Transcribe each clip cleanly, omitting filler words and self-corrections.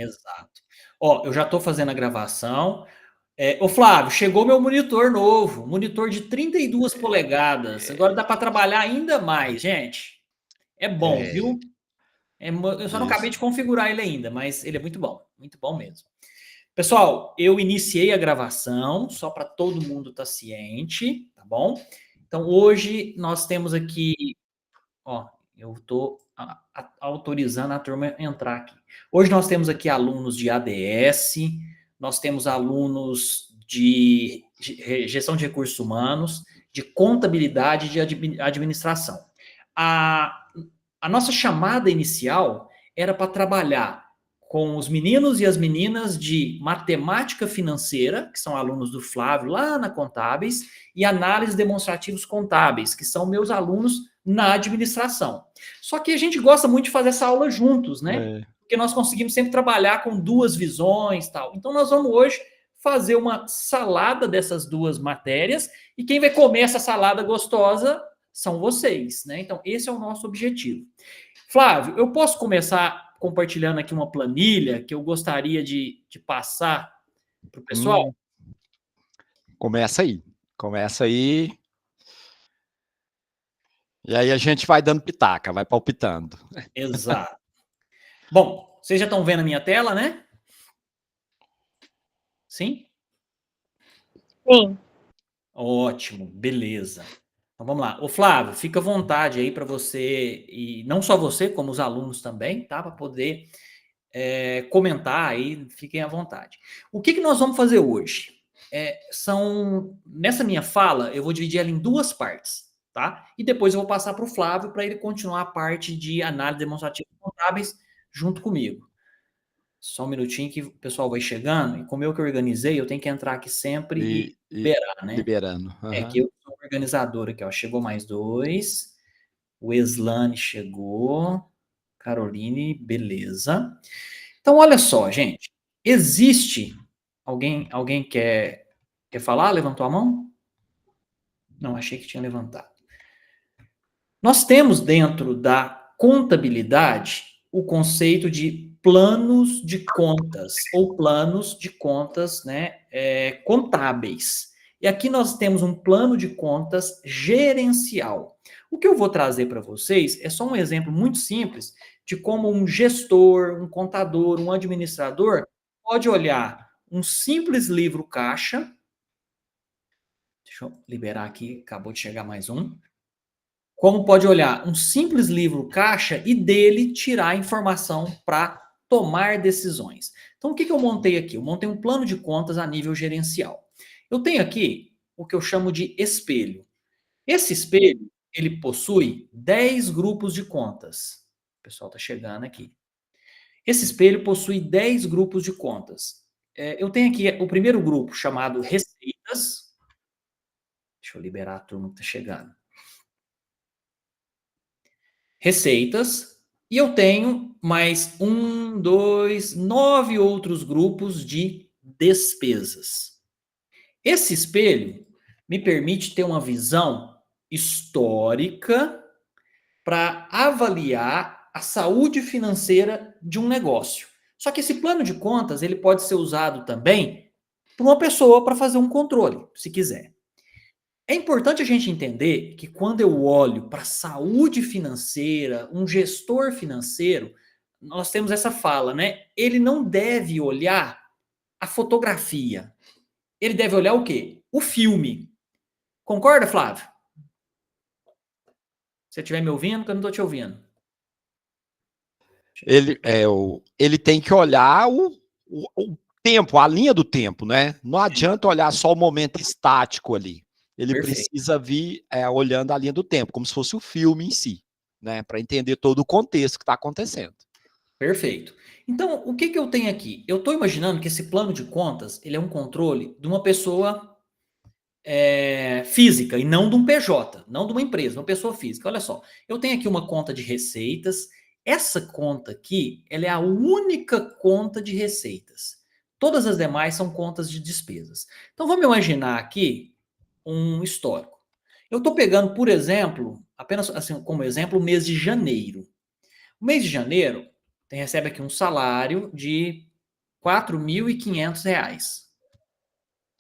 Exato. Ó, eu já estou fazendo a gravação. Ô Flávio, chegou meu monitor novo, monitor de 32 polegadas. Agora dá para trabalhar ainda mais, gente. É bom, É, viu? Eu só não acabei isso. de configurar ele ainda, mas ele é muito bom mesmo. Pessoal, eu iniciei a gravação, só para todo mundo estar ciente, tá bom? Então, hoje nós temos aqui, ó, eu estou autorizando a turma a entrar aqui. Hoje nós temos aqui alunos de ADS, nós temos alunos de gestão de recursos humanos, de contabilidade e de administração. A, a nossa chamada inicial era para trabalhar com os meninos e as meninas de matemática financeira, que são alunos do Flávio lá na Contábeis, e análise demonstrativos contábeis, que são meus alunos na administração. Só que a gente gosta muito de fazer essa aula juntos, né? É. Porque nós conseguimos sempre trabalhar com duas visões, tal. Então nós vamos hoje fazer uma salada dessas duas matérias e quem vai comer essa salada gostosa são vocês, né? Então esse é o nosso objetivo. Flávio, eu posso começar compartilhando aqui uma planilha que eu gostaria de passar para o pessoal? Hum, começa aí. Começa aí. E aí a gente vai dando pitaca, vai palpitando. Exato. Bom, vocês já estão vendo a minha tela, né? Sim? Sim. Ótimo, beleza. Então vamos lá. Ô Flávio, fica à vontade aí para você, e não só você, como os alunos também, tá? Para poder comentar aí, fiquem à vontade. O que nós vamos fazer hoje? Nessa minha fala, eu vou dividir ela em duas partes, tá? E depois eu vou passar para o Flávio para ele continuar a parte de análise demonstrativa contábeis junto comigo. Só um minutinho que o pessoal vai chegando, e como eu que organizei, eu tenho que entrar aqui sempre e E liberar, né? liberando. Que Aham. eu sou o organizador aqui, ó. Chegou mais dois. O Eslane chegou. Caroline, beleza. Então, olha só, gente. Existe. Alguém quer falar? Levantou a mão? Não, achei que tinha levantado. Nós temos dentro da contabilidade o conceito de planos de contas, ou planos de contas, né, contábeis. E aqui nós temos um plano de contas gerencial. O que eu vou trazer para vocês é só um exemplo muito simples de como um gestor, um contador, um administrador pode olhar um simples livro caixa. Deixa eu liberar aqui, acabou de chegar mais um. Como pode olhar um simples livro caixa e dele tirar informação para tomar decisões. Então, o que eu montei aqui? Eu montei um plano de contas a nível gerencial. Eu tenho aqui o que eu chamo de espelho. Esse espelho, ele possui 10 grupos de contas. O pessoal está chegando aqui. Esse espelho possui 10 grupos de contas. Eu tenho aqui o primeiro grupo chamado receitas. Deixa eu liberar a turma que está chegando. Receitas, e eu tenho mais 9 outros grupos de despesas. Esse espelho me permite ter uma visão histórica para avaliar a saúde financeira de um negócio. Só que esse plano de contas ele pode ser usado também por uma pessoa para fazer um controle, se quiser. É importante a gente entender que quando eu olho para a saúde financeira, um gestor financeiro, nós temos essa fala, né? Ele não deve olhar a fotografia. Ele deve olhar o quê? O filme. Concorda, Flávio? Se você estiver me ouvindo, que eu não estou te ouvindo. Ele tem que olhar o tempo, a linha do tempo, né? Não adianta olhar só o momento estático ali. Ele Perfeito. precisa vir olhando a linha do tempo, como se fosse o filme em si, né? Para entender todo o contexto que está acontecendo. Perfeito. Então, o que eu tenho aqui? Eu estou imaginando que esse plano de contas ele é um controle de uma pessoa física e não de um PJ, não de uma empresa, uma pessoa física. Olha só, eu tenho aqui uma conta de receitas. Essa conta aqui, ela é a única conta de receitas. Todas as demais são contas de despesas. Então vamos imaginar aqui um histórico. Eu estou pegando, por exemplo, apenas assim como exemplo, o mês de janeiro. O mês de janeiro, Então, recebe aqui um salário de R$ 4.500.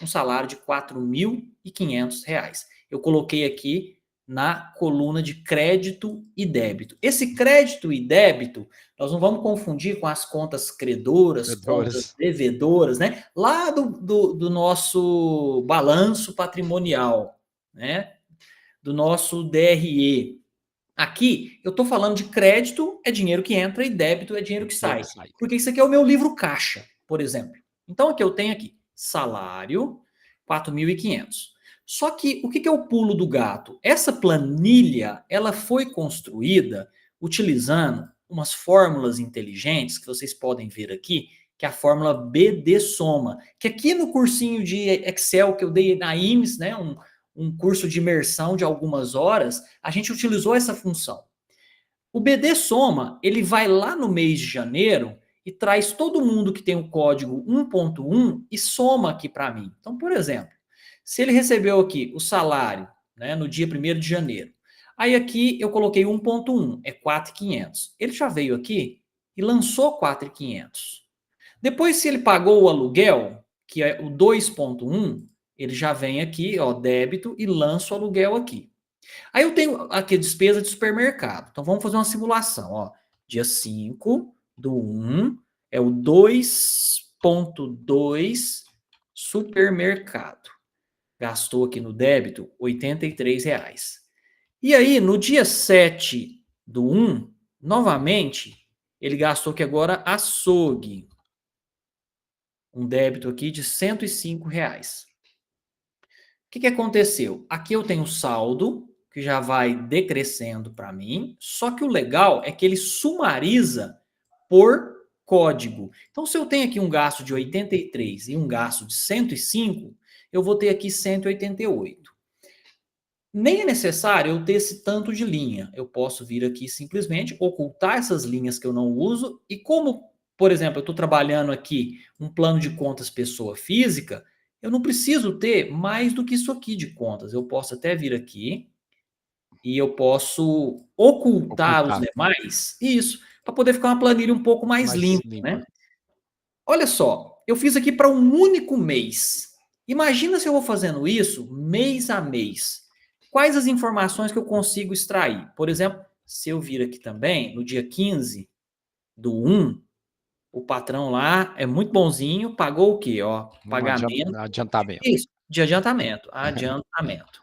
Um salário de R$ 4.500. Eu coloquei aqui na coluna de crédito e débito. Esse crédito e débito, nós não vamos confundir com as contas credoras, contas devedoras, né? Lá do nosso balanço patrimonial, né? Do nosso DRE. Aqui, eu estou falando de crédito, é dinheiro que entra, e débito é dinheiro que sai. Porque isso aqui é o meu livro caixa, por exemplo. Então, aqui eu tenho aqui, salário, 4.500. Só que, o que é o pulo do gato? Essa planilha, ela foi construída utilizando umas fórmulas inteligentes, que vocês podem ver aqui, que é a fórmula BD soma, que aqui no cursinho de Excel que eu dei na IMES, né, um curso de imersão de algumas horas, a gente utilizou essa função. O BD soma, ele vai lá no mês de janeiro e traz todo mundo que tem o código 1.1 e soma aqui para mim. Então, por exemplo, se ele recebeu aqui o salário, né, no dia 1º de janeiro, aí aqui eu coloquei 1.1, é 4.500. Ele já veio aqui e lançou 4.500. Depois, se ele pagou o aluguel, que é o 2.1, ele já vem aqui, ó, débito, e lança o aluguel aqui. Aí eu tenho aqui a despesa de supermercado. Então vamos fazer uma simulação, ó. Dia 5/1 é o 2.2 supermercado. Gastou aqui no débito R$ 83. E aí, no dia 7/1, novamente, ele gastou aqui agora açougue. Um débito aqui de R$ 105. O que aconteceu? Aqui eu tenho saldo, que já vai decrescendo para mim, só que o legal é que ele sumariza por código. Então, se eu tenho aqui um gasto de 83 e um gasto de 105, eu vou ter aqui 188. Nem é necessário eu ter esse tanto de linha. Eu posso vir aqui simplesmente ocultar essas linhas que eu não uso e como, por exemplo, eu estou trabalhando aqui um plano de contas pessoa física, eu não preciso ter mais do que isso aqui de contas. Eu posso até vir aqui e eu posso ocultar os demais, isso, para poder ficar uma planilha um pouco mais limpa, né? Olha só, eu fiz aqui para um único mês. Imagina se eu vou fazendo isso mês a mês. Quais as informações que eu consigo extrair? Por exemplo, se eu vir aqui também, no dia 15/1, o patrão lá é muito bonzinho, pagou o quê? Ó, pagamento. Adiantamento. Isso, de adiantamento. Adiantamento.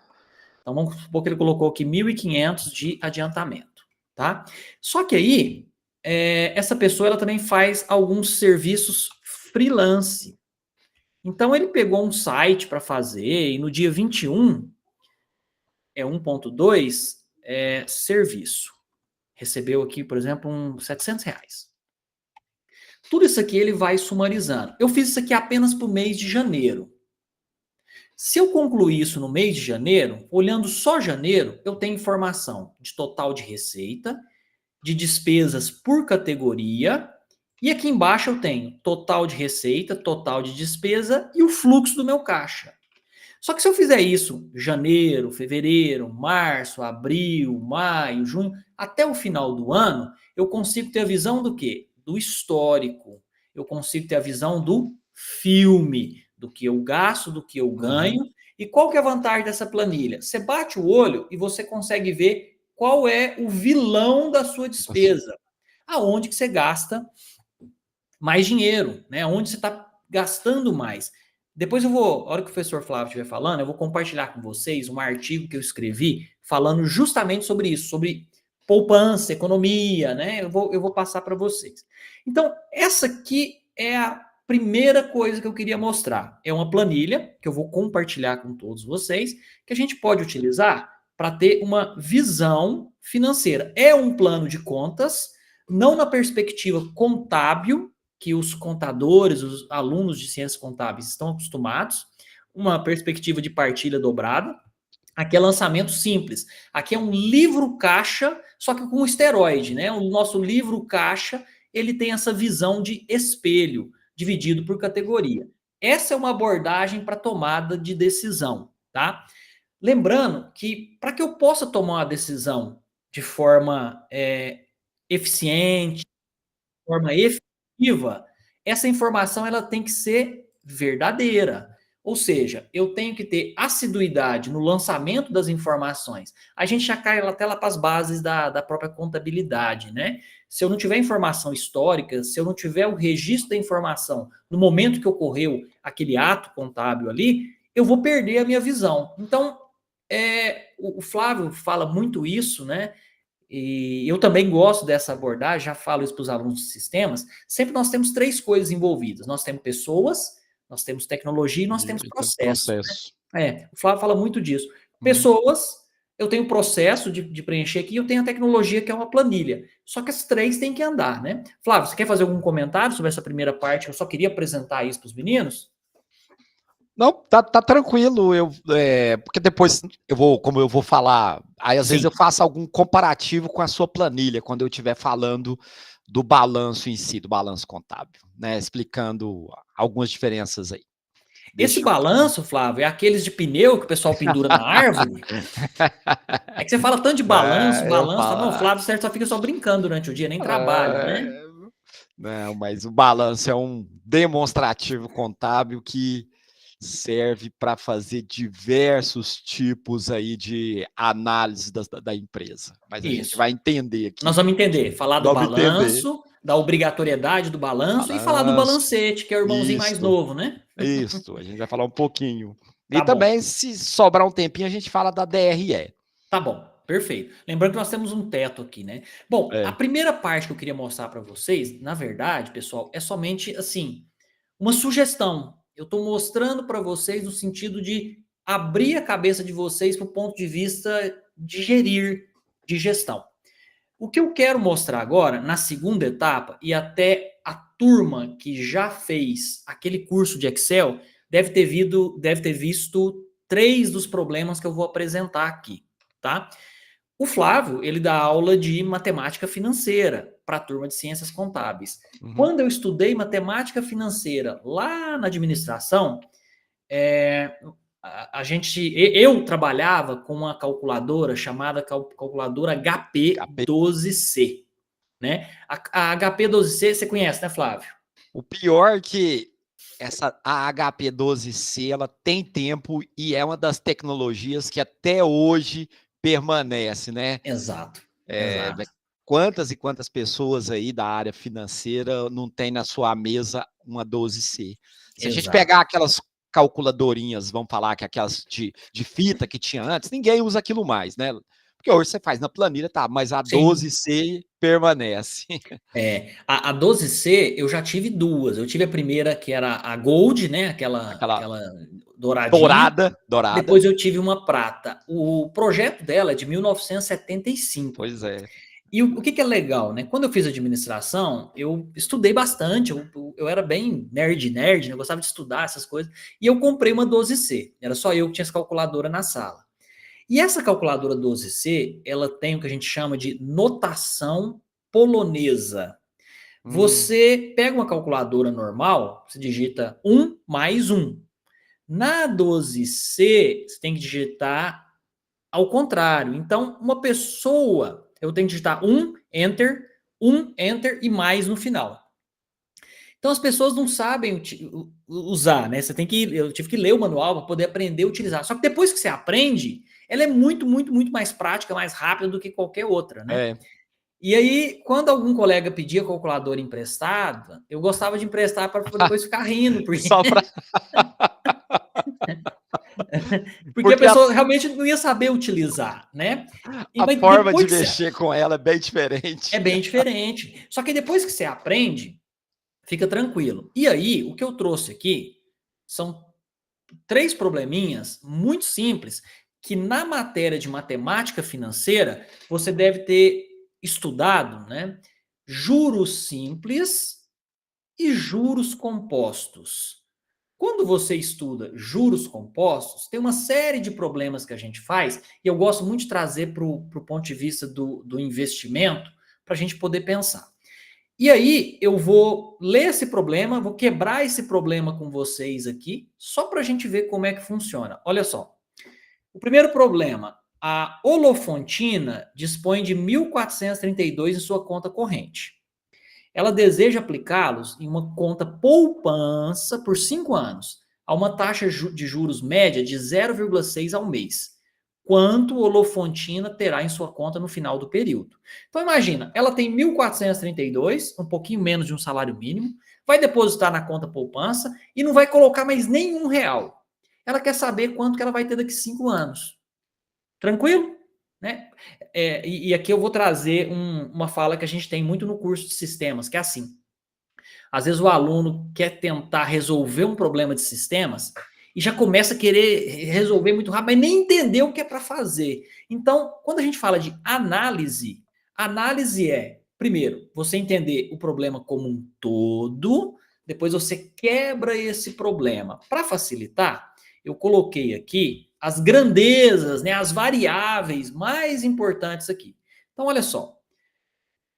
Então, vamos supor que ele colocou aqui 1.500 de adiantamento, tá? Só que aí, essa pessoa ela também faz alguns serviços freelance. Então, ele pegou um site para fazer e no dia 21, 1.2, serviço. Recebeu aqui, por exemplo, R$ 700. Tudo isso aqui ele vai sumarizando. Eu fiz isso aqui apenas para o mês de janeiro. Se eu concluir isso no mês de janeiro, olhando só janeiro, eu tenho informação de total de receita, de despesas por categoria, e aqui embaixo eu tenho total de receita, total de despesa e o fluxo do meu caixa. Só que se eu fizer isso janeiro, fevereiro, março, abril, maio, junho, até o final do ano, eu consigo ter a visão do quê? Do histórico. Eu consigo ter a visão do filme, do que eu gasto, do que eu ganho. E qual que é a vantagem dessa planilha? Você bate o olho e você consegue ver qual é o vilão da sua despesa. Aonde que você gasta mais dinheiro, né? Onde você está gastando mais. Depois a hora que o professor Flávio estiver falando, eu vou compartilhar com vocês um artigo que eu escrevi falando justamente sobre isso, sobre poupança, economia, né? Eu vou passar para vocês. Então, essa aqui é a primeira coisa que eu queria mostrar. É uma planilha que eu vou compartilhar com todos vocês, que a gente pode utilizar para ter uma visão financeira. É um plano de contas, não na perspectiva contábil, que os contadores, os alunos de ciências contábeis estão acostumados, uma perspectiva de partilha dobrada. Aqui é lançamento simples. Aqui é um livro caixa, só que com esteroide, né? O nosso livro caixa, ele tem essa visão de espelho, dividido por categoria. Essa é uma abordagem para tomada de decisão, tá? Lembrando que para que eu possa tomar uma decisão de forma eficiente, forma efetiva, essa informação ela tem que ser verdadeira. Ou seja, eu tenho que ter assiduidade no lançamento das informações. A gente já cai até lá para as bases da própria contabilidade, né? Se eu não tiver informação histórica, se eu não tiver o registro da informação no momento que ocorreu aquele ato contábil ali, eu vou perder a minha visão. Então, o Flávio fala muito isso, né? E eu também gosto dessa abordagem, já falo isso para os alunos de sistemas. Sempre nós temos três coisas envolvidas. Nós temos pessoas, nós temos tecnologia e nós temos processo. Né? O Flávio fala muito disso. Pessoas, eu tenho o processo de preencher aqui, eu tenho a tecnologia, que é uma planilha. Só que as três têm que andar, né? Flávio, você quer fazer algum comentário sobre essa primeira parte? Eu só queria apresentar isso para os meninos. Não, tá tranquilo, porque depois como eu vou falar, aí às vezes eu faço algum comparativo com a sua planilha, quando eu estiver falando do balanço em si, do balanço contábil, né, explicando algumas diferenças aí. Esse balanço, Flávio, é aqueles de pneu que o pessoal pendura na árvore? É que você fala tanto de balanço, tá bom, o Flávio certo só fica só brincando durante o dia, nem trabalha, né? Não, mas o balanço é um demonstrativo contábil que serve para fazer diversos tipos aí de análise da empresa. Mas a gente vai entender aqui. Nós vamos entender, falar do balanço, da obrigatoriedade do balanço e falar do balancete, que é o irmãozinho mais novo, né? Isso, a gente vai falar um pouquinho. E também, se sobrar um tempinho, a gente fala da DRE. Tá bom, perfeito. Lembrando que nós temos um teto aqui, né? Bom, a primeira parte que eu queria mostrar para vocês, na verdade, pessoal, é somente, assim, uma sugestão. Eu estou mostrando para vocês no sentido de abrir a cabeça de vocês para o ponto de vista de gerir, de gestão. O que eu quero mostrar agora, na segunda etapa, e até a turma que já fez aquele curso de Excel deve ter visto 3 dos problemas que eu vou apresentar aqui, tá? O Flávio, ele dá aula de matemática financeira para a turma de ciências contábeis. Quando eu estudei matemática financeira lá na administração, eu trabalhava com uma calculadora chamada calculadora HP12C, né? A HP12C você conhece, né, Flávio? O pior é que a HP12C ela tem tempo e é uma das tecnologias que até hoje permanece, né? Exato. Quantas e quantas pessoas aí da área financeira não tem na sua mesa uma 12C? Se a gente pegar aquelas calculadorinhas, vamos falar que aquelas de fita que tinha antes, ninguém usa aquilo mais, né? Porque hoje você faz na planilha, tá, mas a 12C permanece. A 12C eu já tive duas. Eu tive a primeira que era a Gold, né? Aquela douradinha. Dourada. Depois eu tive uma prata. O projeto dela é de 1975. Pois é. E o que é legal, né? Quando eu fiz administração, eu estudei bastante, eu era bem nerd, né? Eu gostava de estudar essas coisas, e eu comprei uma 12C, era só eu que tinha essa calculadora na sala. E essa calculadora 12C, ela tem o que a gente chama de notação polonesa. Você pega uma calculadora normal, você digita 1 mais 1. Na 12C, você tem que digitar ao contrário. Então, uma pessoa... Eu tenho que digitar 1 enter e mais no final. Então as pessoas não sabem usar, né? Eu tive que ler o manual para poder aprender a utilizar. Só que depois que você aprende, ela é muito, muito, muito mais prática, mais rápida do que qualquer outra, né? E aí, quando algum colega pedia calculadora emprestada, eu gostava de emprestar para depois ficar rindo. Porque... Só para... Porque a pessoa realmente não ia saber utilizar, né? A forma de mexer com ela é bem diferente. É bem diferente. Só que depois que você aprende, fica tranquilo. E aí, o que eu trouxe aqui são 3 probleminhas muito simples que na matéria de matemática financeira você deve ter estudado, né? Juros simples e juros compostos. Quando você estuda juros compostos, tem uma série de problemas que a gente faz, e eu gosto muito de trazer para o ponto de vista do investimento, para a gente poder pensar. E aí, eu vou ler esse problema, vou quebrar esse problema com vocês aqui, só para a gente ver como é que funciona. Olha só. O primeiro problema, a Holofontina dispõe de 1.432 em sua conta corrente. ela deseja aplicá-los em uma conta poupança por 5 anos, a uma taxa de juros média de 0,6 ao mês. Quanto Olofontina terá em sua conta no final do período? Então imagina, ela tem 1.432, um pouquinho menos de um salário mínimo, vai depositar na conta poupança e não vai colocar mais nenhum real. Ela quer saber quanto que ela vai ter daqui a 5 anos. Tranquilo? Né? E aqui eu vou trazer uma fala que a gente tem muito no curso de sistemas, que é assim. Às vezes o aluno quer tentar resolver um problema de sistemas e já começa a querer resolver muito rápido, mas nem entendeu o que é para fazer. Então, quando a gente fala de análise, análise é, primeiro, você entender o problema como um todo, depois você quebra esse problema. Para facilitar, eu coloquei aqui as grandezas, né, as variáveis mais importantes aqui. Então, olha só.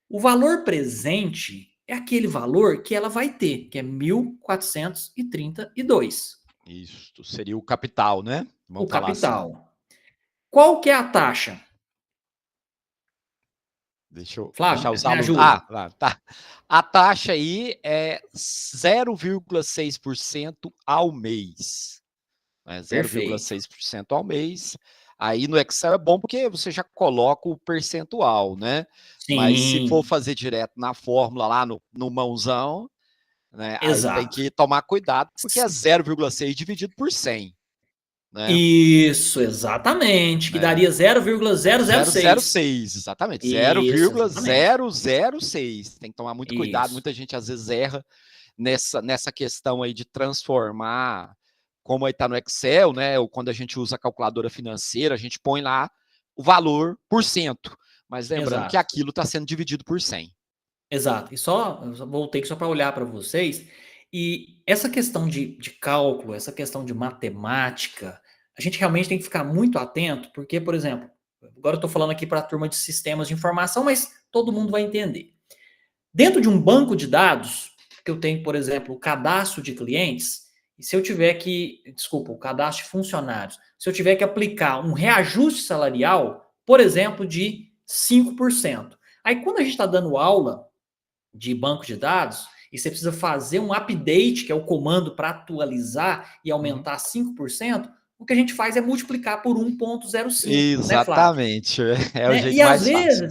O valor presente é aquele valor que ela vai ter, que é 1.432. Isso seria o capital, né? O Vamos falar assim. capital. Qual que é a taxa? Deixa eu Flávio, deixar os me alunos. ajuda. Tá. A taxa aí é 0,6% ao mês. Né? Perfeito. 0,6% ao mês. Aí no Excel é bom porque você já coloca o percentual, né? Mas se for Sim, fazer direto na fórmula lá no mãozão, né? Aí tem exato. que tomar cuidado porque é 0,6 dividido por 100, né? Isso, exatamente, que né? daria 0,006. 006, exatamente. Isso, exatamente. 0,006. Tem que tomar muito cuidado. Isso. Muita gente às vezes erra nessa questão aí de transformar, como aí está no Excel, né? Ou quando a gente usa a calculadora financeira, a gente põe lá o valor por cento. Mas lembrando que Exato. aquilo está sendo dividido por 100. Exato. E eu voltei só para olhar para vocês. E essa questão de cálculo, essa questão de matemática, a gente realmente tem que ficar muito atento, porque, por exemplo, agora eu estou falando aqui para a turma de sistemas de informação, mas todo mundo vai entender. Dentro de um banco de dados, que eu tenho, por exemplo, o cadastro de clientes, e se eu tiver que, desculpa, o cadastro de funcionários, se eu tiver que aplicar um reajuste salarial, por exemplo, de 5%. Aí, quando a gente está dando aula de banco de dados, e você precisa fazer um update, que é o comando para atualizar e aumentar 5%, o que a gente faz é multiplicar por 1,05, né, Flávio? Exatamente. É o Né? jeito E mais fácil.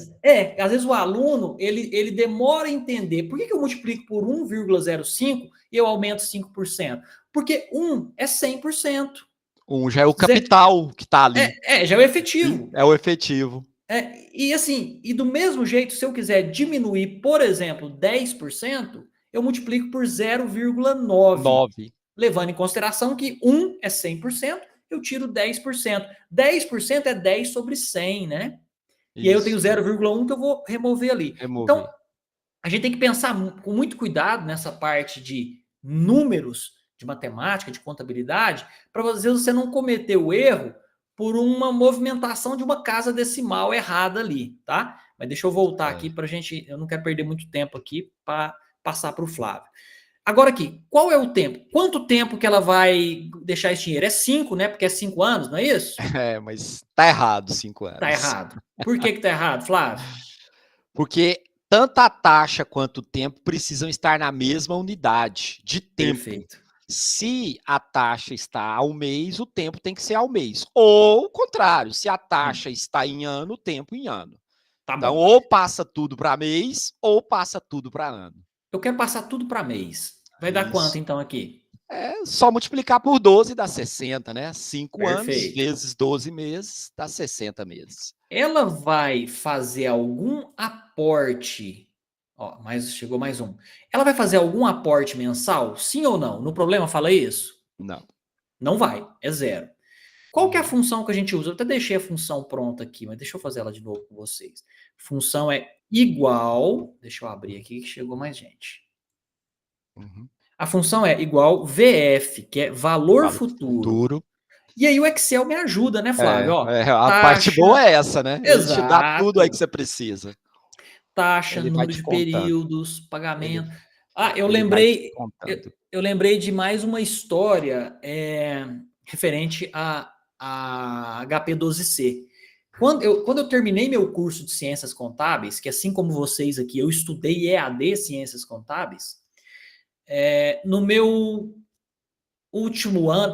às vezes o aluno, ele demora a entender. Por que eu multiplico por 1,05 e eu aumento 5%? Porque 1 é 100%. Já é o capital que está ali. Já é o efetivo. É o efetivo. E assim, e do mesmo jeito, se eu quiser diminuir, por exemplo, 10%, eu multiplico por 0,9, 9. levando em consideração que 1 é 100%, eu tiro 10%. 10% é 10 sobre 100, né? E aí eu tenho Isso. 0,1 que eu vou remover ali. Então, Remover. a gente tem que pensar com muito cuidado nessa parte de números, de matemática, de contabilidade, para às vezes você não cometer o erro por uma movimentação de uma casa decimal errada ali, tá? Mas deixa eu voltar aqui para a gente, eu não quero perder muito tempo aqui para passar para o Flávio. Agora aqui, qual é o tempo? Quanto tempo que ela vai deixar esse dinheiro? É 5, né? Porque é 5 anos, não é isso? Mas tá errado 5 Tá anos. errado. Por que tá errado, Flávio? Porque tanto a taxa quanto o tempo precisam estar na mesma unidade de tempo. Perfeito. Se a taxa está ao mês, o tempo tem que ser ao mês. Ou o contrário, se a taxa está em ano, o tempo em ano. Tá Então, bom. ou passa tudo para mês, ou passa tudo para ano. Eu quero passar tudo para mês. Vai dar quanto então aqui? É só multiplicar por 12 dá 60, né? 5 anos Perfeito. vezes 12 meses dá 60 meses. Ela vai fazer algum aporte? Ó, chegou mais um. Ela vai fazer algum aporte mensal? Sim ou não? No problema fala isso? Não. Não vai, é 0. Qual que é a função que a gente usa? Eu até deixei a função pronta aqui, mas deixa eu fazer ela de novo com vocês. Função é igual, deixa eu abrir aqui que chegou mais gente. A função é igual VF, que é valor futuro. E aí o Excel me ajuda, né, Flávio? A parte boa é essa, né? Ele te dá tudo aí que você precisa. Taxa, número de períodos, pagamento. Eu lembrei de mais uma história referente a HP12C. Quando eu terminei meu curso de Ciências Contábeis, que assim como vocês aqui, eu estudei EAD Ciências Contábeis, no meu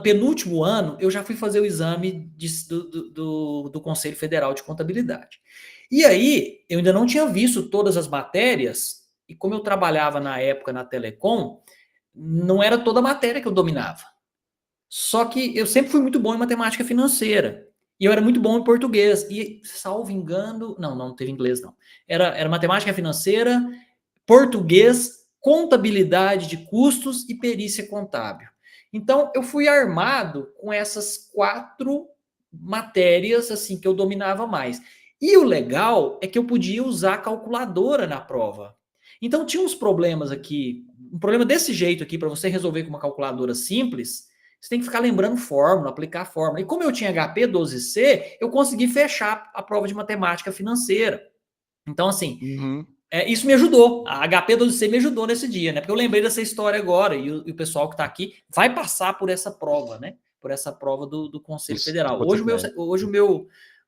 penúltimo ano, eu já fui fazer o exame do Conselho Federal de Contabilidade. E aí, eu ainda não tinha visto todas as matérias, e como eu trabalhava na época na Telecom, não era toda a matéria que eu dominava. Só que eu sempre fui muito bom em matemática financeira. E eu era muito bom em português. E, salvo engano, não teve inglês, não. Era matemática financeira, português, contabilidade de custos e perícia contábil. Então, eu fui armado com essas 4 matérias assim que eu dominava mais. E o legal é que eu podia usar a calculadora na prova. Então, tinha uns problemas aqui, um problema desse jeito aqui, para você resolver com uma calculadora simples, você tem que ficar lembrando fórmula, aplicar fórmula. E como eu tinha HP 12C, eu consegui fechar a prova de matemática financeira. Então, assim, isso me ajudou. A HP 12C me ajudou nesse dia, né? Porque eu lembrei dessa história agora e o pessoal que está aqui vai passar por essa prova, né? Por essa prova do Conselho Federal. Hoje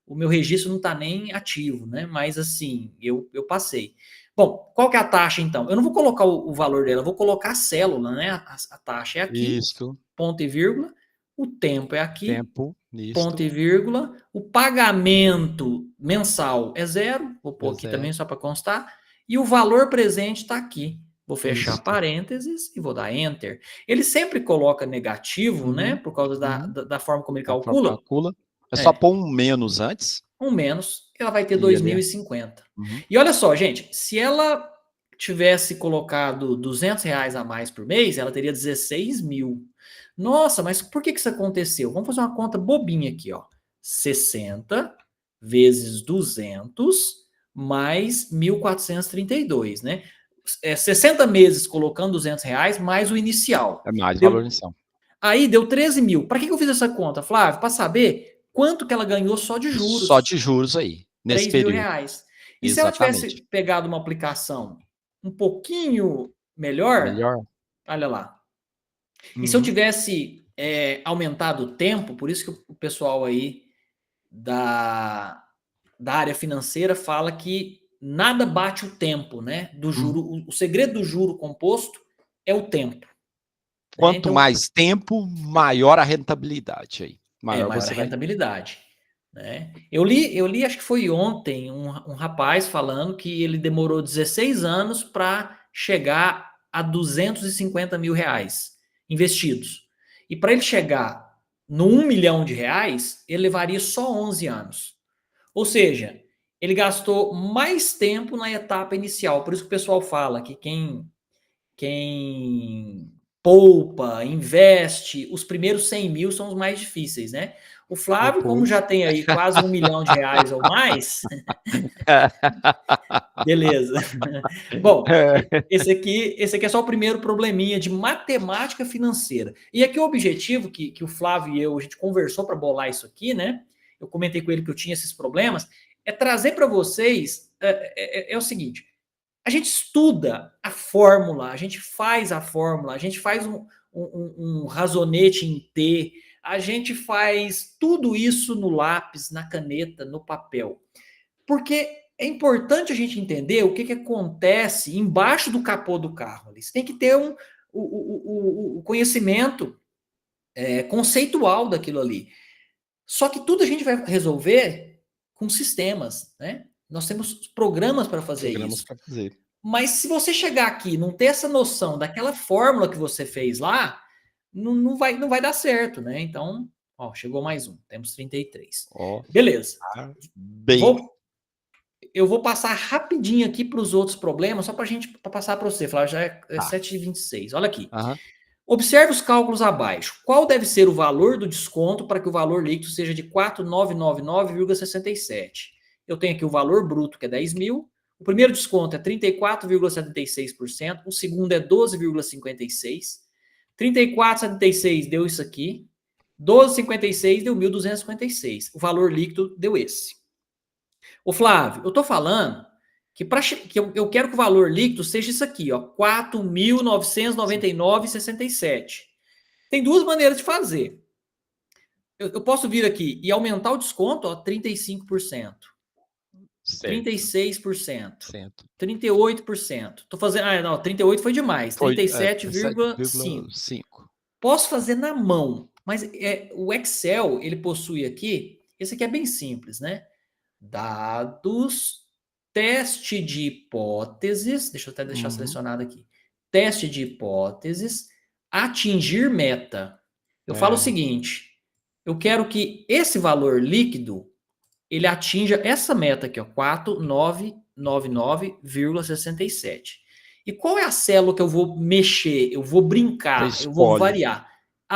o meu registro não está nem ativo, né? Mas assim, eu passei. Bom, qual que é a taxa então? Eu não vou colocar o valor dela, eu vou colocar a célula, né? A taxa é aqui, Isso. ponto e vírgula. O tempo é aqui, tempo, ponto e vírgula. O pagamento mensal é 0, vou pôr aqui também só para constar. E o valor presente está aqui. Vou fechar parênteses e vou dar Enter. Ele sempre coloca negativo, né? Por causa da forma como ele calcula. É só pôr um menos antes. Um menos, ela vai ter 2050. E olha só, gente, se ela tivesse colocado R$200 a mais por mês, ela teria 16 mil. Nossa, mas por que isso aconteceu? Vamos fazer uma conta bobinha aqui, ó. 60 vezes 200 mais 1.432, né? 60 meses colocando R$200 mais o inicial. É mais valor inicial. Aí deu 13 mil. Para que eu fiz essa conta, Flávio? Para saber quanto que ela ganhou só de juros. Só de juros aí, nesse período. R$3.000. E se ela tivesse pegado uma aplicação um pouquinho melhor, olha lá. E se eu tivesse aumentado o tempo, por isso que o pessoal aí da área financeira fala que nada bate o tempo, né? Do juro. O segredo do juro composto é o tempo. Quanto então, mais tempo, maior a rentabilidade aí. Maior a rentabilidade. Né? Eu li, acho que foi ontem, um rapaz falando que ele demorou 16 anos para chegar a R$250 mil investidos. E para ele chegar no R$1 milhão, ele levaria só 11 anos. Ou seja, ele gastou mais tempo na etapa inicial. Por isso que o pessoal fala que quem poupa, investe, os primeiros 100 mil são os mais difíceis, né? O Flávio, como já tem aí quase R$1 milhão ou mais, beleza. Bom, esse aqui é só o primeiro probleminha de matemática financeira. E aqui o objetivo que o Flávio e eu, a gente conversou para bolar isso aqui, né? Eu comentei com ele que eu tinha esses problemas, é trazer para vocês, é o seguinte, a gente estuda a fórmula, a gente faz a fórmula, a gente faz um razonete em T, a gente faz tudo isso no lápis, na caneta, no papel. Porque é importante a gente entender o que acontece embaixo do capô do carro. Você tem que ter o conhecimento conceitual daquilo ali. Só que tudo a gente vai resolver com sistemas, né? Nós temos programas para fazer isso. Mas se você chegar aqui e não ter essa noção daquela fórmula que você fez lá, não vai dar certo, né? Então, ó, chegou mais um. Temos 33. Beleza. Eu vou passar rapidinho aqui para os outros problemas, só para passar para você, Flávio, já é 7h26. Olha aqui. Observe os cálculos abaixo. Qual deve ser o valor do desconto para que o valor líquido seja de 4.999,67? Eu tenho aqui o valor bruto, que é 10 mil. O primeiro desconto é 34,76%. O segundo é 12,56%. 34,76 deu isso aqui. 12,56 deu 1.256. O valor líquido deu esse. Ô Flávio, eu estou falando que eu quero que o valor líquido seja isso aqui, ó, 4.999,67. Tem duas maneiras de fazer. eu posso vir aqui e aumentar o desconto, ó, 35%, Certo. 36%, Certo. 38%. Tô fazendo, não, 38 foi demais, Foi 37,5. 7,5. Posso fazer na mão, mas o Excel, ele possui aqui, esse aqui é bem simples, né? Dados, teste de hipóteses, deixa eu até deixar selecionado aqui. Teste de hipóteses, atingir meta. Eu falo o seguinte, eu quero que esse valor líquido, ele atinja essa meta aqui, ó, 4999,67. E qual é a célula que eu vou mexer, eu vou brincar, eu vou variar?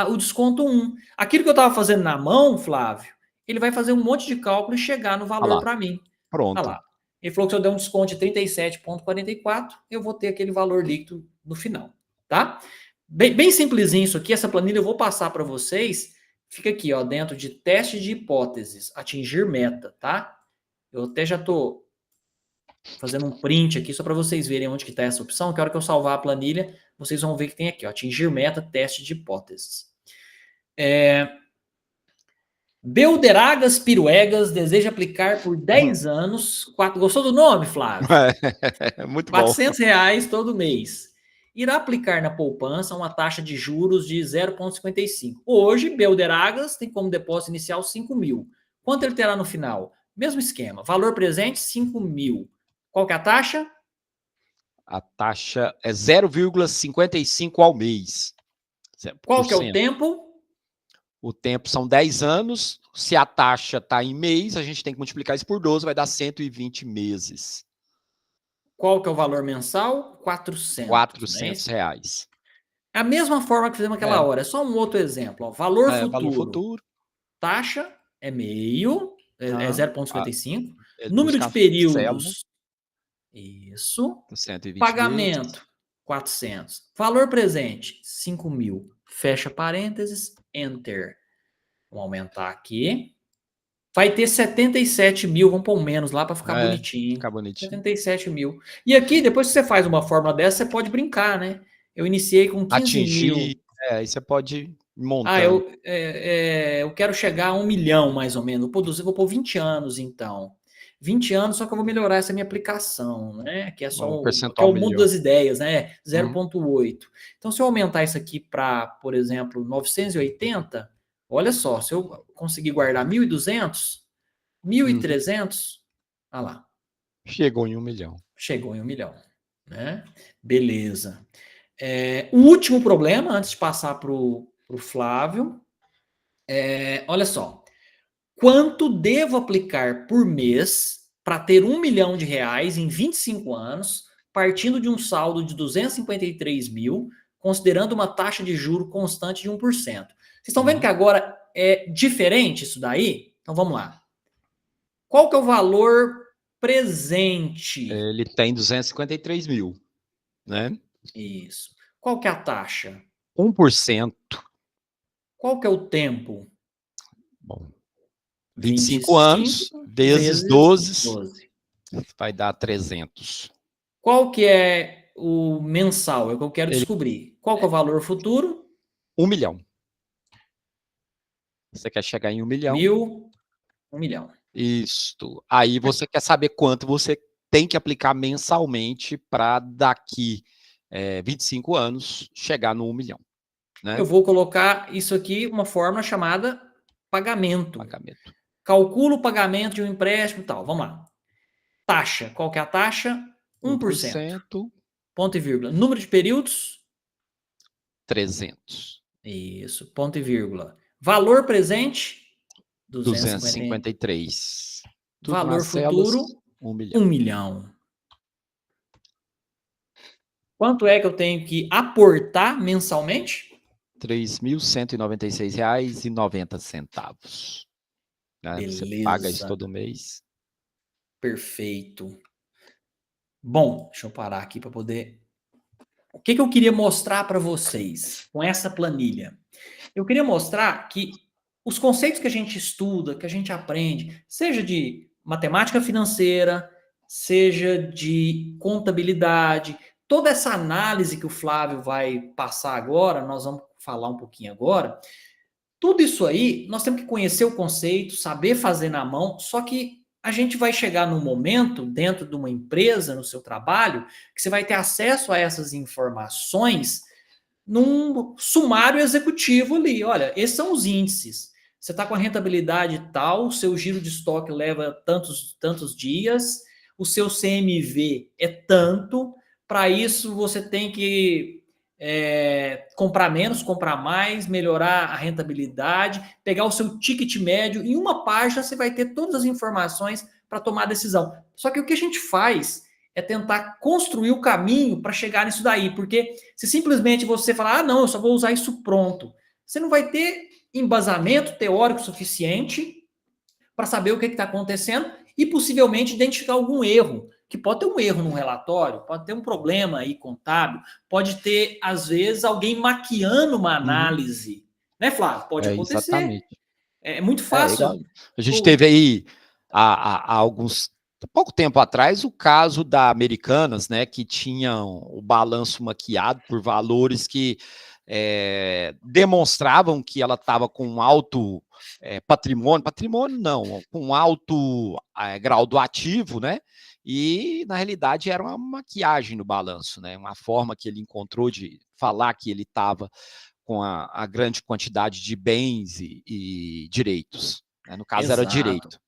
O desconto 1. Aquilo que eu estava fazendo na mão, Flávio, ele vai fazer um monte de cálculo e chegar no valor para mim. Pronto. Olha lá. Ele falou que se eu der um desconto de 37,44, eu vou ter aquele valor líquido no final, tá? Bem simplesinho isso aqui, essa planilha eu vou passar para vocês. Fica aqui, ó, dentro de teste de hipóteses, atingir meta, tá? Eu até já tô fazendo um print aqui só para vocês verem onde que está essa opção, que a hora que eu salvar a planilha, vocês vão ver que tem aqui, ó, atingir meta, teste de hipóteses. Belderagas Piruegas deseja aplicar por 10 anos. Gostou do nome, Flávio? Muito R$400 todo mês. Irá aplicar na poupança uma taxa de juros de 0,55. Hoje, Belderagas tem como depósito inicial 5 mil. Quanto ele terá no final? Mesmo esquema. Valor presente, 5 mil. Qual que é a taxa? A taxa é 0,55 ao mês. Qual que é o tempo? O tempo são 10 anos. Se a taxa está em mês, a gente tem que multiplicar isso por 12, vai dar 120 meses. Qual que é o valor mensal? 400. R$400. É a mesma forma que fizemos naquela hora, é só um outro exemplo. Ó. Valor futuro. Taxa é meio, é 0,55. Número de períodos. Isso. 120 Pagamento, meses. 400. Valor presente, 5 mil. Fecha parênteses, enter. Vamos aumentar aqui. Vai ter 77 mil, vamos pôr menos lá para ficar bonitinho. Ficar bonitinho. 77 mil. E aqui, depois que você faz uma fórmula dessa, você pode brincar, né? Eu iniciei com 15 mil. Aí você pode montar. Eu quero chegar a 1 milhão, mais ou menos. Vou pôr 20 anos, então. 20 anos, só que eu vou melhorar essa minha aplicação, né? Que é só o mundo das ideias, né? 0,8. Então, se eu aumentar isso aqui para, por exemplo, 980, olha só, se eu conseguir guardar 1.200, 1.300, olha lá. Chegou em 1 milhão. Chegou em 1 milhão, né? Beleza. O último problema, antes de passar para o Flávio, olha só. Quanto devo aplicar por mês para ter R$1 milhão em 25 anos, partindo de um saldo de 253 mil, considerando uma taxa de juro constante de 1%? Vocês estão vendo que agora é diferente isso daí? Então vamos lá. Qual que é o valor presente? Ele tem 253 mil, né? Isso. Qual que é a taxa? 1%. Qual que é o tempo? Bom, 25 anos vezes 12 vai dar 300. Qual que é o mensal? É o que eu quero descobrir. Qual que é o valor futuro? 1 milhão. Você quer chegar em 1 milhão? 1 milhão. Isso. Aí você quer saber quanto você tem que aplicar mensalmente para daqui 25 anos chegar no 1 milhão. Né? Eu vou colocar isso aqui, uma fórmula chamada pagamento. Calculo o pagamento de um empréstimo e tal. Vamos lá. Taxa. Qual que é a taxa? 1%. Ponto e vírgula. Número de períodos? 300. Isso. Ponto e vírgula. Valor presente? 253. Valor futuro? 1 milhão. 1 milhão. Quanto é que eu tenho que aportar mensalmente? R$ 3.196,90. Né? Você paga isso todo mês. Perfeito. Bom, deixa eu parar aqui para poder... O que eu queria mostrar para vocês com essa planilha? Eu queria mostrar que os conceitos que a gente estuda, que a gente aprende, seja de matemática financeira, seja de contabilidade, toda essa análise que o Flávio vai passar agora, nós vamos falar um pouquinho agora, Tudo isso aí, nós temos que conhecer o conceito, saber fazer na mão, só que a gente vai chegar num momento, dentro de uma empresa, no seu trabalho, que você vai ter acesso a essas informações num sumário executivo ali. Olha, esses são os índices. Você está com a rentabilidade tal, o seu giro de estoque leva tantos dias, o seu CMV é tanto, para isso você tem que comprar menos, comprar mais, melhorar a rentabilidade, pegar o seu ticket médio. Em uma página você vai ter todas as informações para tomar a decisão. Só que o que a gente faz é tentar construir o caminho para chegar nisso daí, porque se simplesmente você falar, não, eu só vou usar isso pronto, você não vai ter embasamento teórico suficiente para saber o que está acontecendo e possivelmente identificar algum erro, que pode ter um erro no relatório, pode ter um problema aí contábil, pode ter, às vezes, alguém maquiando uma análise. Né, Flávio? Pode acontecer. Exatamente. É muito fácil. A gente teve aí, há pouco tempo atrás, o caso da Americanas, né, que tinham o balanço maquiado por valores que demonstravam que ela estava com um alto patrimônio não, com um alto grau do ativo, né, e na realidade era uma maquiagem no balanço, né, uma forma que ele encontrou de falar que ele estava com a grande quantidade de bens e direitos, né, no caso era direito.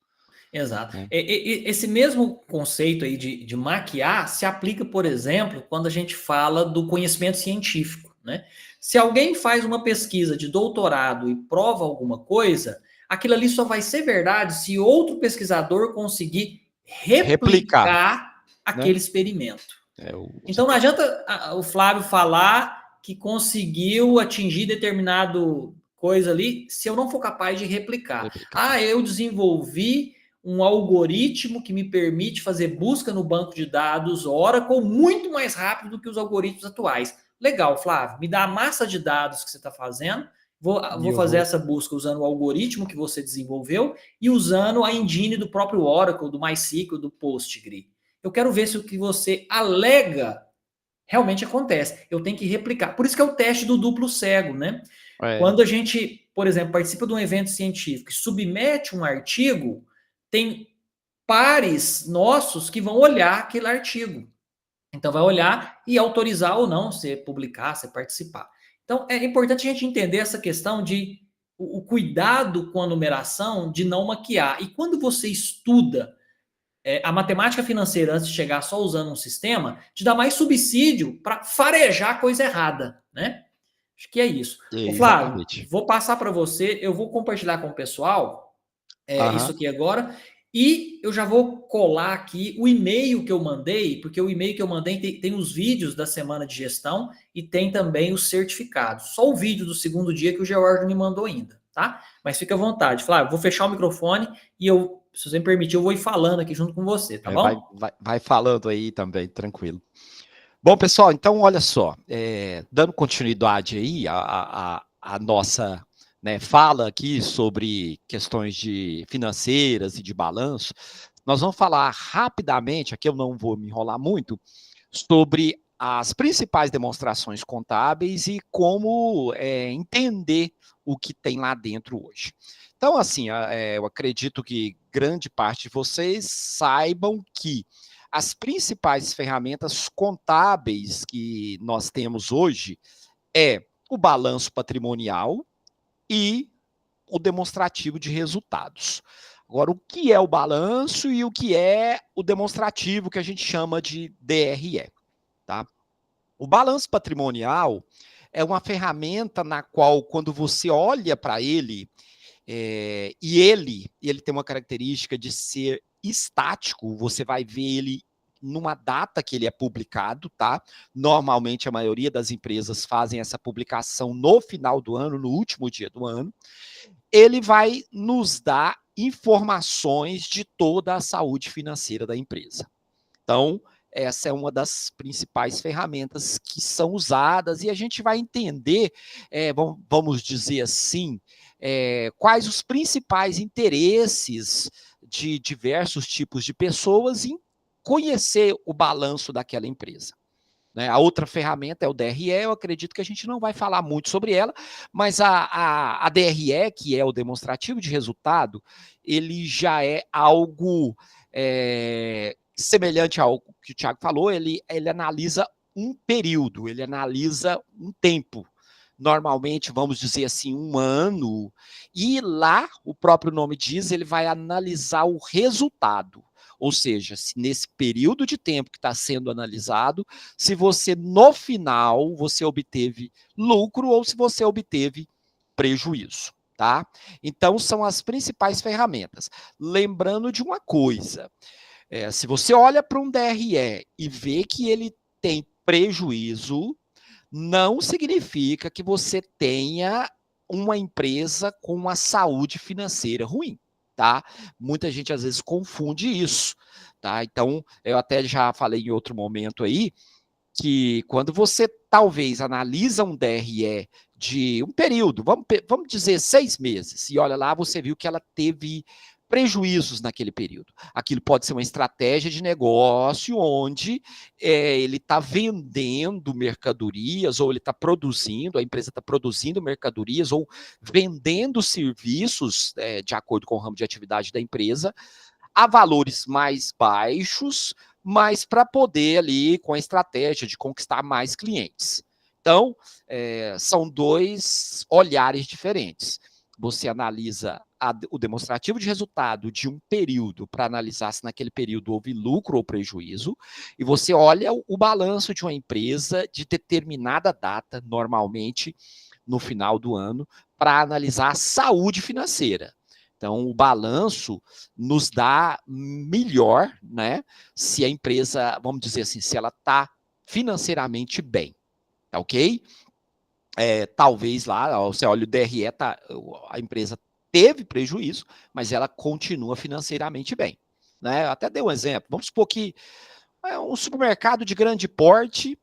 Exato. Esse mesmo conceito aí de maquiar se aplica, por exemplo, quando a gente fala do conhecimento científico, né? Se alguém faz uma pesquisa de doutorado e prova alguma coisa, aquilo ali só vai ser verdade se outro pesquisador conseguir replicar aquele, né, experimento. Então não adianta o Flávio falar que conseguiu atingir determinado coisa ali se eu não for capaz de replicar. Eu desenvolvi um algoritmo que me permite fazer busca no banco de dados Oracle muito mais rápido do que os algoritmos atuais. Legal, Flávio, me dá a massa de dados que você está fazendo, vou fazer essa busca usando o algoritmo que você desenvolveu e usando a engine do próprio Oracle, do MySQL, do Postgre. Eu quero ver se o que você alega realmente acontece. Eu tenho que replicar. Por isso que é o teste do duplo cego, né? Quando a gente, por exemplo, participa de um evento científico e submete um artigo, tem pares nossos que vão olhar aquele artigo. Então, vai olhar e autorizar ou não você publicar, você participar. Então, é importante a gente entender essa questão de o cuidado com a numeração, de não maquiar. E quando você estuda a matemática financeira antes de chegar só usando um sistema, te dá mais subsídio para farejar coisa errada, né? Acho que é isso. Ô, Flávio, vou passar para você, eu vou compartilhar com o pessoal isso aqui agora, e eu já vou colar aqui o e-mail que eu mandei, porque o e-mail que eu mandei tem os vídeos da semana de gestão e tem também os certificados. Só o vídeo do segundo dia que o George me mandou ainda, tá? Mas fica à vontade. Flávio, vou fechar o microfone e se você me permitir, eu vou ir falando aqui junto com você, tá bom? Vai falando aí também, tranquilo. Bom, pessoal, então olha só, dando continuidade aí a nossa, né, fala aqui sobre questões de financeiras e de balanço, nós vamos falar rapidamente, aqui eu não vou me enrolar muito, sobre as principais demonstrações contábeis e como entender o que tem lá dentro hoje. Então, assim, eu acredito que grande parte de vocês saibam que as principais ferramentas contábeis que nós temos hoje é o balanço patrimonial e o demonstrativo de resultados. Agora, o que é o balanço e o que é o demonstrativo que a gente chama de DRE, tá? O balanço patrimonial é uma ferramenta na qual, quando você olha para ele, e ele tem uma característica de ser estático, você vai ver ele numa data que ele é publicado, tá? Normalmente a maioria das empresas fazem essa publicação no final do ano, no último dia do ano. Ele vai nos dar informações de toda a saúde financeira da empresa. Então, essa é uma das principais ferramentas que são usadas e a gente vai entender, vamos dizer assim, quais os principais interesses de diversos tipos de pessoas em conhecer o balanço daquela empresa, né? A outra ferramenta é o DRE, eu acredito que a gente não vai falar muito sobre ela, mas a DRE, que é o demonstrativo de resultado, ele já é algo semelhante ao que o Thiago falou, ele analisa um período, ele analisa um tempo, normalmente, vamos dizer assim, um ano, e lá, o próprio nome diz, ele vai analisar o resultado. Ou seja, se nesse período de tempo que está sendo analisado, se você, no final, você obteve lucro ou se você obteve prejuízo, tá? Então, são as principais ferramentas. Lembrando de uma coisa, se você olha para um DRE e vê que ele tem prejuízo, não significa que você tenha uma empresa com uma saúde financeira ruim, tá? Muita gente às vezes confunde isso, tá? Então, eu até já falei em outro momento aí, que quando você talvez analisa um DRE de um período, vamos dizer 6 meses, e olha lá, você viu que ela teve prejuízos naquele período. Aquilo pode ser uma estratégia de negócio onde ele está vendendo mercadorias, ou ele está produzindo, a empresa está produzindo mercadorias, ou vendendo serviços de acordo com o ramo de atividade da empresa, a valores mais baixos, mas para poder ali, com a estratégia de conquistar mais clientes. Então, são dois olhares diferentes. Você analisa o demonstrativo de resultado de um período para analisar se naquele período houve lucro ou prejuízo, e você olha o balanço de uma empresa de determinada data, normalmente no final do ano, para analisar a saúde financeira. Então, o balanço nos dá melhor, né? Se a empresa, vamos dizer assim, se ela está financeiramente bem, tá ok? Talvez lá, você olha o DRE, a empresa teve prejuízo, mas ela continua financeiramente bem, né? Eu até dei um exemplo. Vamos supor que um supermercado de grande porte,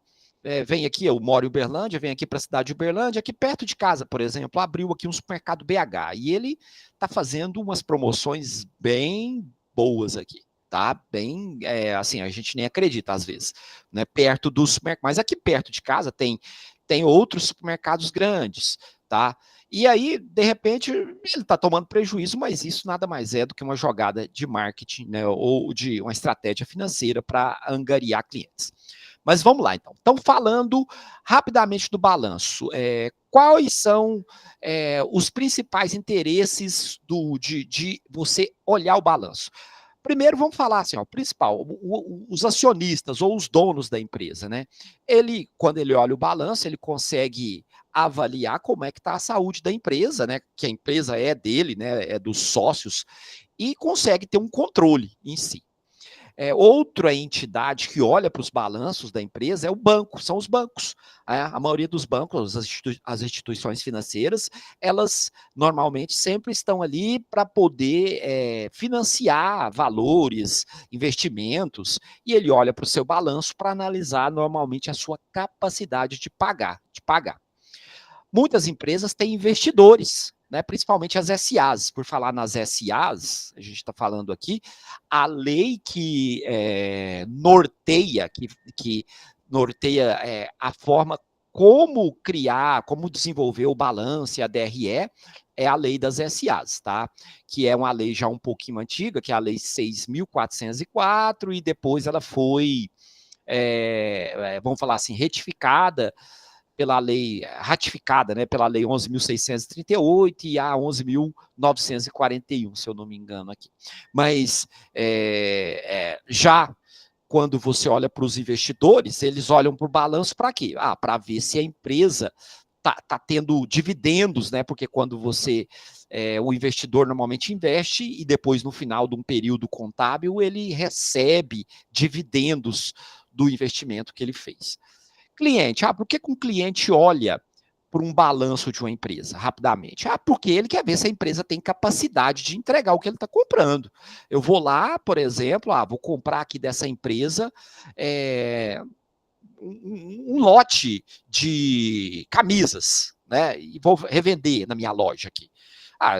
vem aqui, eu moro em Uberlândia, vem aqui para a cidade de Uberlândia, aqui perto de casa, por exemplo, abriu aqui um supermercado BH, e ele está fazendo umas promoções bem boas aqui, tá? Bem, assim, a gente nem acredita às vezes, né? Perto do supermercado, mas aqui perto de casa tem outros supermercados grandes, tá? E aí, de repente, ele está tomando prejuízo, mas isso nada mais é do que uma jogada de marketing, né, ou de uma estratégia financeira para angariar clientes. Mas vamos lá, então. Então, falando rapidamente do balanço, quais são os principais interesses de você olhar o balanço? Primeiro, vamos falar assim, ó, o principal, os acionistas ou os donos da empresa, né? Quando ele olha o balanço, ele consegue avaliar como é que está a saúde da empresa, né? Que a empresa é dele, né? É dos sócios, e consegue ter um controle em si. Outra entidade que olha para os balanços da empresa é o banco, são os bancos. A maioria dos bancos, as instituições financeiras, elas normalmente sempre estão ali para poder financiar valores, investimentos, e ele olha para o seu balanço para analisar normalmente a sua capacidade de pagar. Muitas empresas têm investidores, né, principalmente as SAs. Por falar nas SAs, a gente está falando aqui, a lei que norteia a forma como criar, como desenvolver o balanço e a DRE, é a lei das SAs, tá? Que é uma lei já um pouquinho antiga, que é a lei 6.404, e depois ela foi, vamos falar assim, retificada pela lei, ratificada, né, pela lei 11.638 e a 11.941, se eu não me engano aqui. Mas já quando você olha para os investidores, eles olham para o balanço para quê? Para ver se a empresa tá tendo dividendos, né? Porque quando o investidor normalmente investe e depois no final de um período contábil ele recebe dividendos do investimento que ele fez. Cliente, por que um cliente olha para um balanço de uma empresa rapidamente? Porque ele quer ver se a empresa tem capacidade de entregar o que ele está comprando. Eu vou lá, por exemplo, vou comprar aqui dessa empresa um lote de camisas, né? E vou revender na minha loja aqui.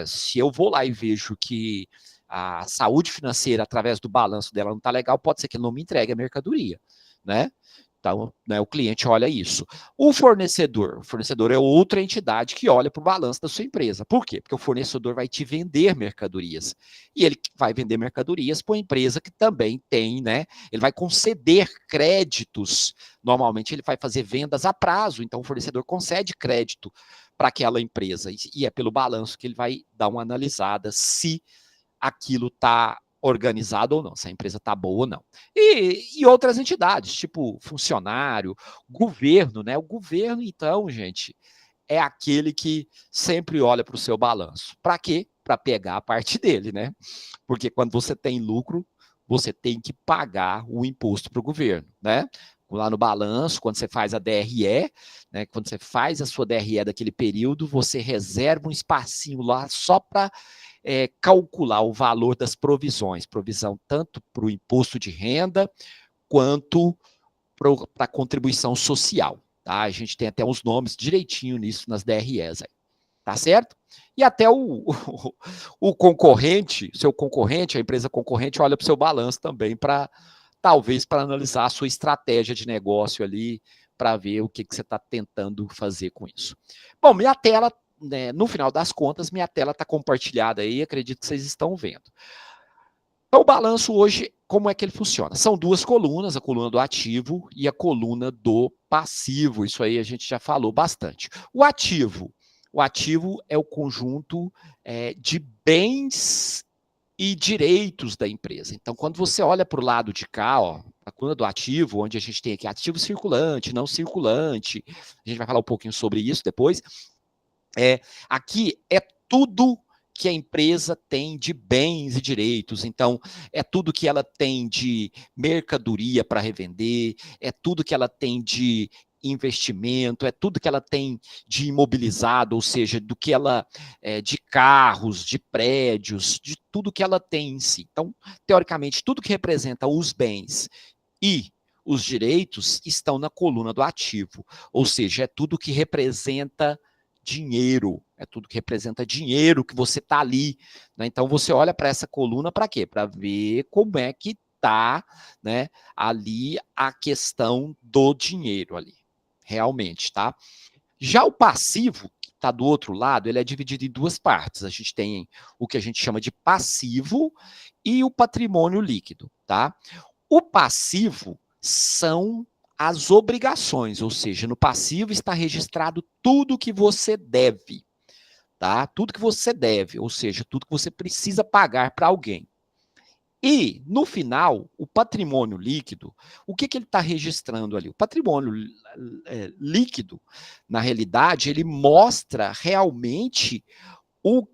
Se eu vou lá e vejo que a saúde financeira através do balanço dela não está legal, pode ser que ele não me entregue a mercadoria, né? Então, né, o cliente olha isso. O fornecedor é outra entidade que olha para o balanço da sua empresa. Por quê? Porque o fornecedor vai te vender mercadorias. E ele vai vender mercadorias para uma empresa que também tem, né? Ele vai conceder créditos. Normalmente ele vai fazer vendas a prazo, então o fornecedor concede crédito para aquela empresa. E é pelo balanço que ele vai dar uma analisada se aquilo está organizado ou não, se a empresa está boa ou não. E outras entidades, tipo funcionário, governo, né? O governo, então, gente, é aquele que sempre olha para o seu balanço. Para quê? Para pegar a parte dele, né? Porque quando você tem lucro, você tem que pagar o imposto para o governo, né? Lá no balanço, quando você faz a DRE, né, quando você faz a sua DRE daquele período, você reserva um espacinho lá só para calcular o valor das provisões, provisão tanto para o imposto de renda, quanto para a contribuição social. Tá? A gente tem até uns nomes direitinho nisso nas DREs aí. Tá certo? E até o concorrente, seu concorrente, a empresa concorrente, olha para o seu balanço também talvez para analisar a sua estratégia de negócio ali, para ver o que você está tentando fazer com isso. Bom, minha tela, né, no final das contas, minha tela está compartilhada aí, acredito que vocês estão vendo. Então, o balanço hoje, como é que ele funciona? São duas colunas, a coluna do ativo e a coluna do passivo. Isso aí a gente já falou bastante. O ativo é o conjunto de bens e direitos da empresa. Então, quando você olha para o lado de cá, ó, a coluna do ativo, onde a gente tem aqui ativo circulante, não circulante, a gente vai falar um pouquinho sobre isso depois. Aqui é tudo que a empresa tem de bens e direitos. Então, é tudo que ela tem de mercadoria para revender, é tudo que ela tem de investimento, é tudo que ela tem de imobilizado, ou seja, do que ela de carros, de prédios, de tudo que ela tem em si. Então, teoricamente, tudo que representa os bens e os direitos estão na coluna do ativo, ou seja, é tudo que representa dinheiro, é tudo que representa dinheiro que você está ali, né? Então você olha para essa coluna para quê? Para ver como é que está, né, ali a questão do dinheiro ali, realmente, tá? Já o passivo, que está do outro lado, ele é dividido em duas partes. A gente tem o que a gente chama de passivo e o patrimônio líquido, tá? O passivo são as obrigações, ou seja, no passivo está registrado tudo que você deve, tá? Tudo que você deve, ou seja, tudo que você precisa pagar para alguém. E, no final, o patrimônio líquido, o que ele está registrando ali? O patrimônio líquido, na realidade, ele mostra realmente o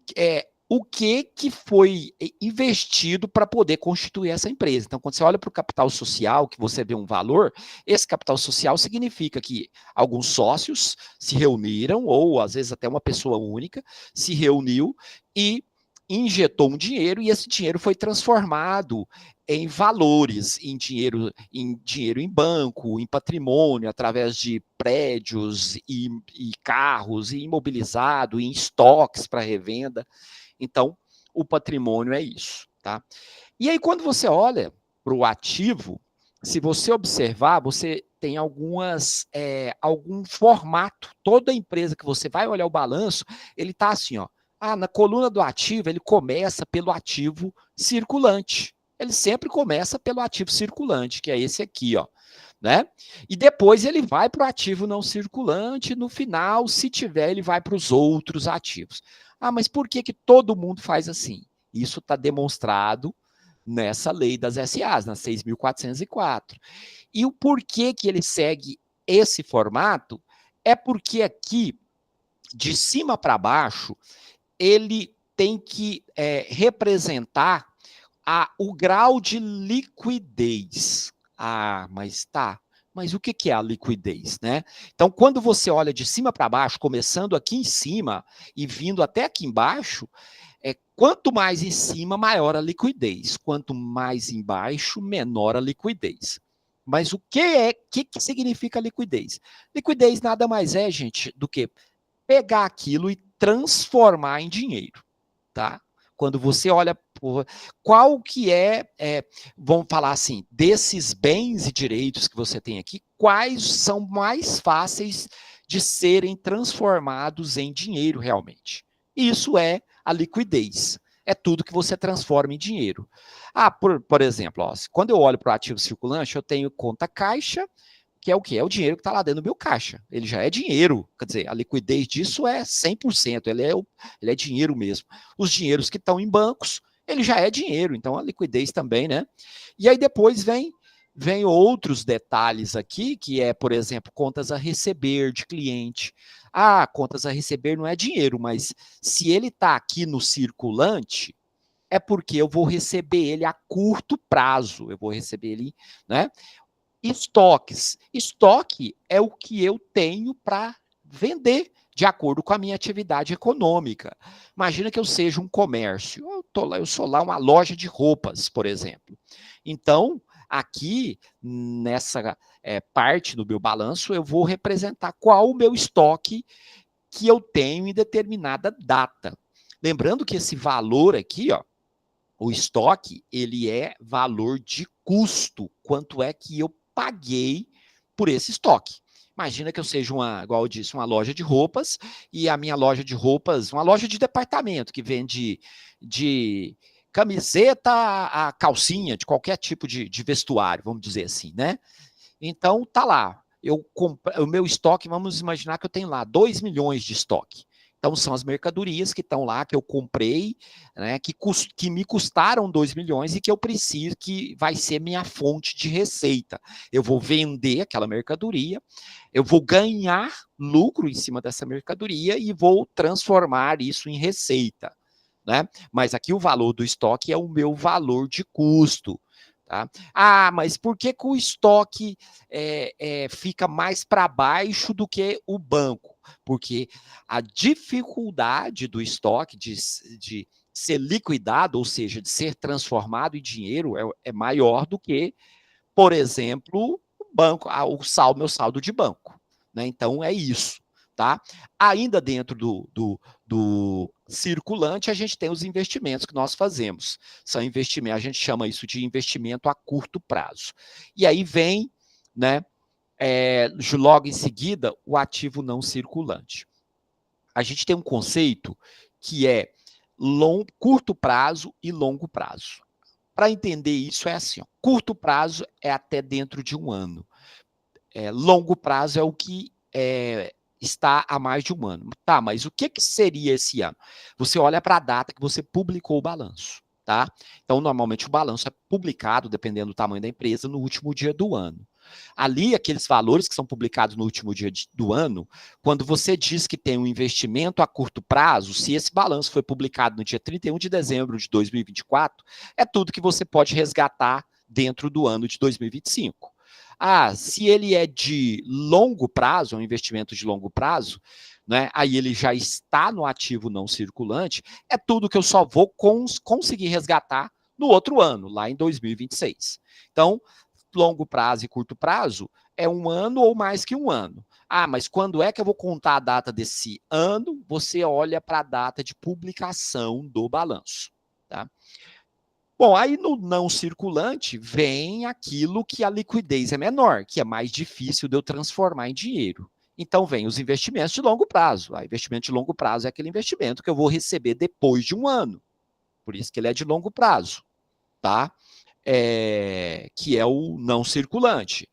que foi investido para poder constituir essa empresa. Então, quando você olha para o capital social, que você vê um valor, esse capital social significa que alguns sócios se reuniram, ou às vezes até uma pessoa única se reuniu e injetou um dinheiro, e esse dinheiro foi transformado em valores, em dinheiro em banco, em patrimônio, através de prédios e carros, e imobilizado, em estoques para revenda. Então, o patrimônio é isso, tá? E aí, quando você olha para o ativo, se você observar, você tem algum formato. Toda empresa que você vai olhar o balanço, ele está assim, ó. Na coluna do ativo, ele começa pelo ativo circulante. Ele sempre começa pelo ativo circulante, que é esse aqui, ó. Né? E depois ele vai para o ativo não circulante, no final, se tiver, ele vai para os outros ativos. Mas por que todo mundo faz assim? Isso está demonstrado nessa lei das SAs, na 6.404. E o porquê que ele segue esse formato é porque aqui, de cima para baixo, ele tem que representar o grau de liquidez. Mas o que é a liquidez, né? Então, quando você olha de cima para baixo, começando aqui em cima e vindo até aqui embaixo, quanto mais em cima, maior a liquidez. Quanto mais embaixo, menor a liquidez. Mas o que significa liquidez? Liquidez nada mais é, gente, do que pegar aquilo e transformar em dinheiro, tá? Quando você olha por qual que vamos falar assim, desses bens e direitos que você tem aqui, quais são mais fáceis de serem transformados em dinheiro realmente? Isso é a liquidez. É tudo que você transforma em dinheiro. Por exemplo, ó, quando eu olho para o ativo circulante, eu tenho conta caixa, que é o quê? É o dinheiro que está lá dentro do meu caixa. Ele já é dinheiro, quer dizer, a liquidez disso é 100%, ele é dinheiro mesmo. Os dinheiros que estão em bancos, ele já é dinheiro, então a liquidez também, né? E aí depois vem outros detalhes aqui, que é, por exemplo, contas a receber de cliente. Contas a receber não é dinheiro, mas se ele está aqui no circulante, é porque eu vou receber ele a curto prazo, eu vou receber ele, né? Estoques. Estoque é o que eu tenho para vender de acordo com a minha atividade econômica. Imagina que eu seja um comércio. Eu sou lá uma loja de roupas, por exemplo. Então, aqui, nessa parte do meu balanço, eu vou representar qual o meu estoque que eu tenho em determinada data. Lembrando que esse valor aqui, ó, o estoque, ele é valor de custo. Quanto é que eu paguei por esse estoque? Imagina que eu seja igual eu disse, uma loja de roupas, e a minha loja de roupas, uma loja de departamento que vende de camiseta a calcinha, de qualquer tipo de vestuário, vamos dizer assim, né? Então, tá lá. O meu estoque, vamos imaginar que eu tenho lá 2 milhões de estoque. Então, são as mercadorias que estão lá, que eu comprei, né, que me custaram 2 milhões e que eu preciso, que vai ser minha fonte de receita. Eu vou vender aquela mercadoria, eu vou ganhar lucro em cima dessa mercadoria e vou transformar isso em receita, né? Mas aqui o valor do estoque é o meu valor de custo. Tá? Mas por que o estoque fica mais para baixo do que o banco? Porque a dificuldade do estoque de ser liquidado, ou seja, de ser transformado em dinheiro, é maior do que, por exemplo, o banco, meu saldo de banco. Né? Então, é isso. Tá? Ainda dentro do circulante, a gente tem os investimentos que nós fazemos. São investimentos, a gente chama isso de investimento a curto prazo. E aí vem, né, logo em seguida, o ativo não circulante. A gente tem um conceito que é curto prazo e longo prazo. Para entender isso é assim, ó, curto prazo é até dentro de um ano. Longo prazo é o que está há mais de um ano. Tá, mas o que seria esse ano? Você olha para a data que você publicou o balanço, tá? Então, normalmente o balanço é publicado, dependendo do tamanho da empresa, no último dia do ano. Ali, aqueles valores que são publicados no último dia do ano, quando você diz que tem um investimento a curto prazo, se esse balanço foi publicado no dia 31 de dezembro de 2024, é tudo que você pode resgatar dentro do ano de 2025. Se ele é de longo prazo, um investimento de longo prazo, né, aí ele já está no ativo não circulante, é tudo que eu só vou conseguir resgatar no outro ano, lá em 2026. Então, longo prazo e curto prazo é um ano ou mais que um ano. Mas quando é que eu vou contar a data desse ano? Você olha para a data de publicação do balanço. Tá? Bom, aí no não circulante vem aquilo que a liquidez é menor, que é mais difícil de eu transformar em dinheiro. Então vem os investimentos de longo prazo. Investimento de longo prazo é aquele investimento que eu vou receber depois de um ano. Por isso que ele é de longo prazo, tá? Que é o não circulante.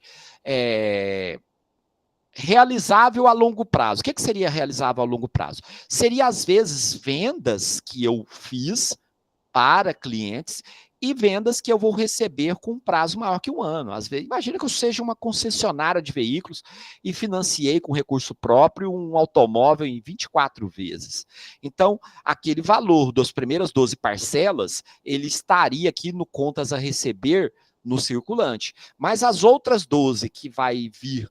Realizável a longo prazo. O que seria realizável a longo prazo? Seria, às vezes, vendas que eu fiz para clientes e vendas que eu vou receber com um prazo maior que um ano. Às vezes, imagina que eu seja uma concessionária de veículos e financiei com recurso próprio um automóvel em 24 vezes. Então, aquele valor das primeiras 12 parcelas, ele estaria aqui no contas a receber no circulante. Mas as outras 12 que vai vir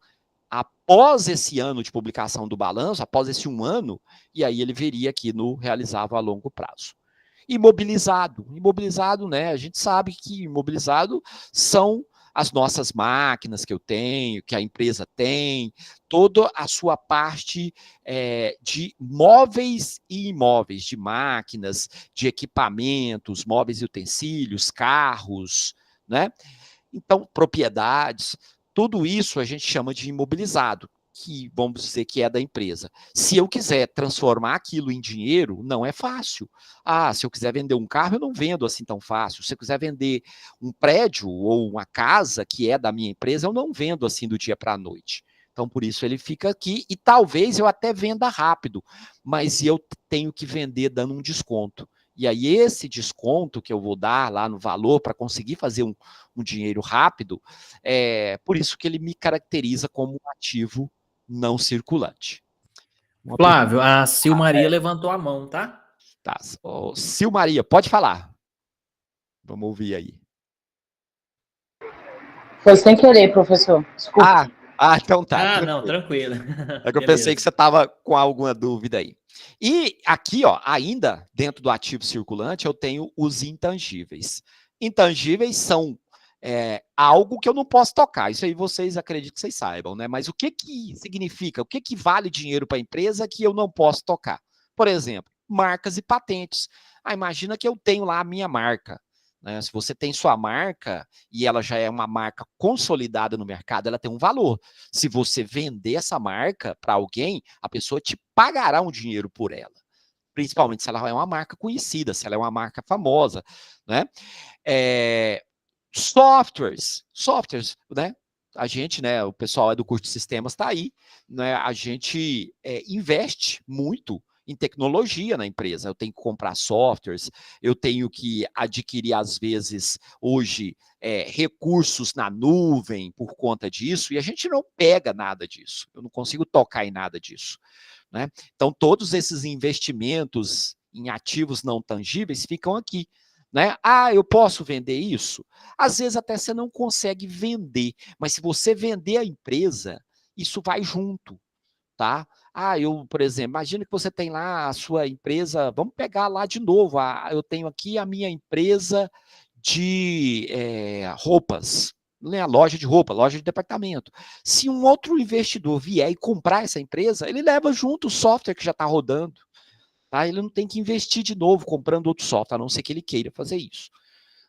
após esse ano de publicação do balanço, após esse um ano, e aí ele viria aqui no realizável a longo prazo. Imobilizado, né? A gente sabe que imobilizado são as nossas máquinas que eu tenho, que a empresa tem, toda a sua parte de móveis e imóveis, de máquinas, de equipamentos, móveis e utensílios, carros, né? Então, propriedades, tudo isso a gente chama de imobilizado, que vamos dizer que é da empresa. Se eu quiser transformar aquilo em dinheiro, não é fácil. Se eu quiser vender um carro, eu não vendo assim tão fácil. Se eu quiser vender um prédio ou uma casa que é da minha empresa, eu não vendo assim do dia para a noite. Então, por isso ele fica aqui e talvez eu até venda rápido, mas eu tenho que vender dando um desconto. E aí, esse desconto que eu vou dar lá no valor para conseguir fazer um dinheiro rápido, por isso que ele me caracteriza como um ativo não circulante. Flávio, a Sil Maria levantou a mão, tá? Tá. Sil Maria, pode falar. Vamos ouvir aí. Foi sem querer, professor. Desculpa. Então tá. Não, tranquilo. É que eu pensei que você estava com alguma dúvida aí. E aqui, ainda dentro do ativo circulante, eu tenho os intangíveis. Intangíveis são algo que eu não posso tocar. Isso aí vocês acredito que vocês saibam, né? Mas o que significa? O que vale dinheiro para a empresa que eu não posso tocar? Por exemplo, marcas e patentes. Imagina que eu tenho lá a minha marca. Né? Se você tem sua marca e ela já é uma marca consolidada no mercado, ela tem um valor. Se você vender essa marca para alguém, a pessoa te pagará um dinheiro por ela. Principalmente se ela é uma marca conhecida, se ela é uma marca famosa, né? Softwares, né? A gente, né? O pessoal do curso de sistemas está aí, né? A gente investe muito em tecnologia na empresa. Eu tenho que comprar softwares, eu tenho que adquirir, às vezes, hoje, recursos na nuvem por conta disso, e a gente não pega nada disso. Eu não consigo tocar em nada disso. Né? Então, todos esses investimentos em ativos não tangíveis ficam aqui. Né? Eu posso vender isso? Às vezes até você não consegue vender, mas se você vender a empresa, isso vai junto. Tá? Por exemplo, imagina que você tem lá a sua empresa, vamos pegar lá de novo, eu tenho aqui a minha empresa de roupas, né, a loja de roupa, loja de departamento. Se um outro investidor vier e comprar essa empresa, ele leva junto o software que já está rodando. Tá? Ele não tem que investir de novo comprando outro software, a não ser que ele queira fazer isso.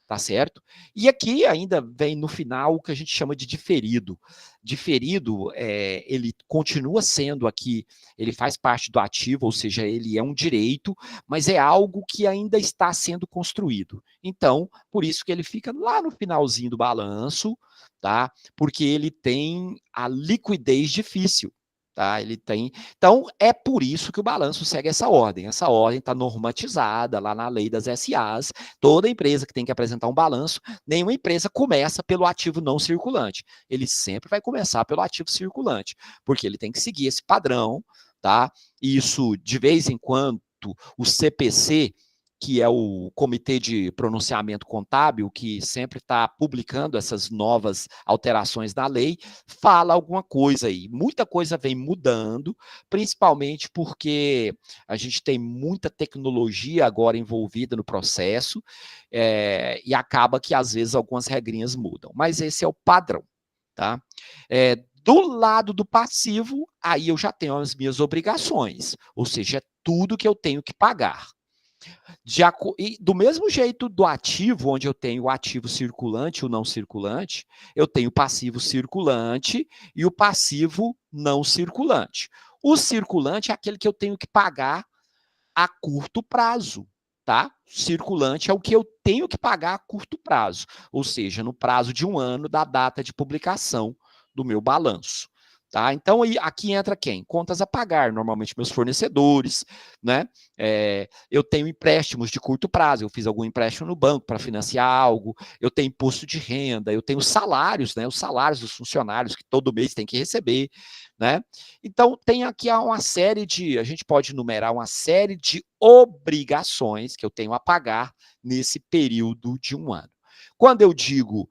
Tá certo? E aqui ainda vem no final o que a gente chama de diferido. Diferido, ele continua sendo aqui, ele faz parte do ativo, ou seja, ele é um direito, mas é algo que ainda está sendo construído. Então, por isso que ele fica lá no finalzinho do balanço, tá? Porque ele tem a liquidez difícil. Tá? Ele tem. Então, é por isso que o balanço segue essa ordem. Essa ordem está normatizada lá na lei das SAs. Toda empresa que tem que apresentar um balanço, nenhuma empresa começa pelo ativo não circulante. Ele sempre vai começar pelo ativo circulante, porque ele tem que seguir esse padrão, tá? Isso, de vez em quando, o CPC, que é o Comitê de Pronunciamento Contábil, que sempre está publicando essas novas alterações da lei, fala alguma coisa aí. Muita coisa vem mudando, principalmente porque a gente tem muita tecnologia agora envolvida no processo, e acaba que, às vezes, algumas regrinhas mudam. Mas esse é o padrão, tá? Do lado do passivo, aí eu já tenho as minhas obrigações, ou seja, é tudo que eu tenho que pagar. E do mesmo jeito do ativo, onde eu tenho o ativo circulante e o não circulante, eu tenho o passivo circulante e o passivo não circulante. O circulante é aquele que eu tenho que pagar a curto prazo, tá? Circulante é o que eu tenho que pagar a curto prazo, ou seja, no prazo de 1 ano da data de publicação do meu balanço. Tá? Então, aqui entra quem? Contas a pagar, normalmente meus fornecedores, né? Eu tenho empréstimos de curto prazo, eu fiz algum empréstimo no banco para financiar algo, eu tenho imposto de renda, eu tenho salários, né? Os salários dos funcionários que todo mês tem que receber, né? Então, tem aqui uma série a gente pode numerar uma série de obrigações que eu tenho a pagar nesse período de 1 ano. Quando eu digo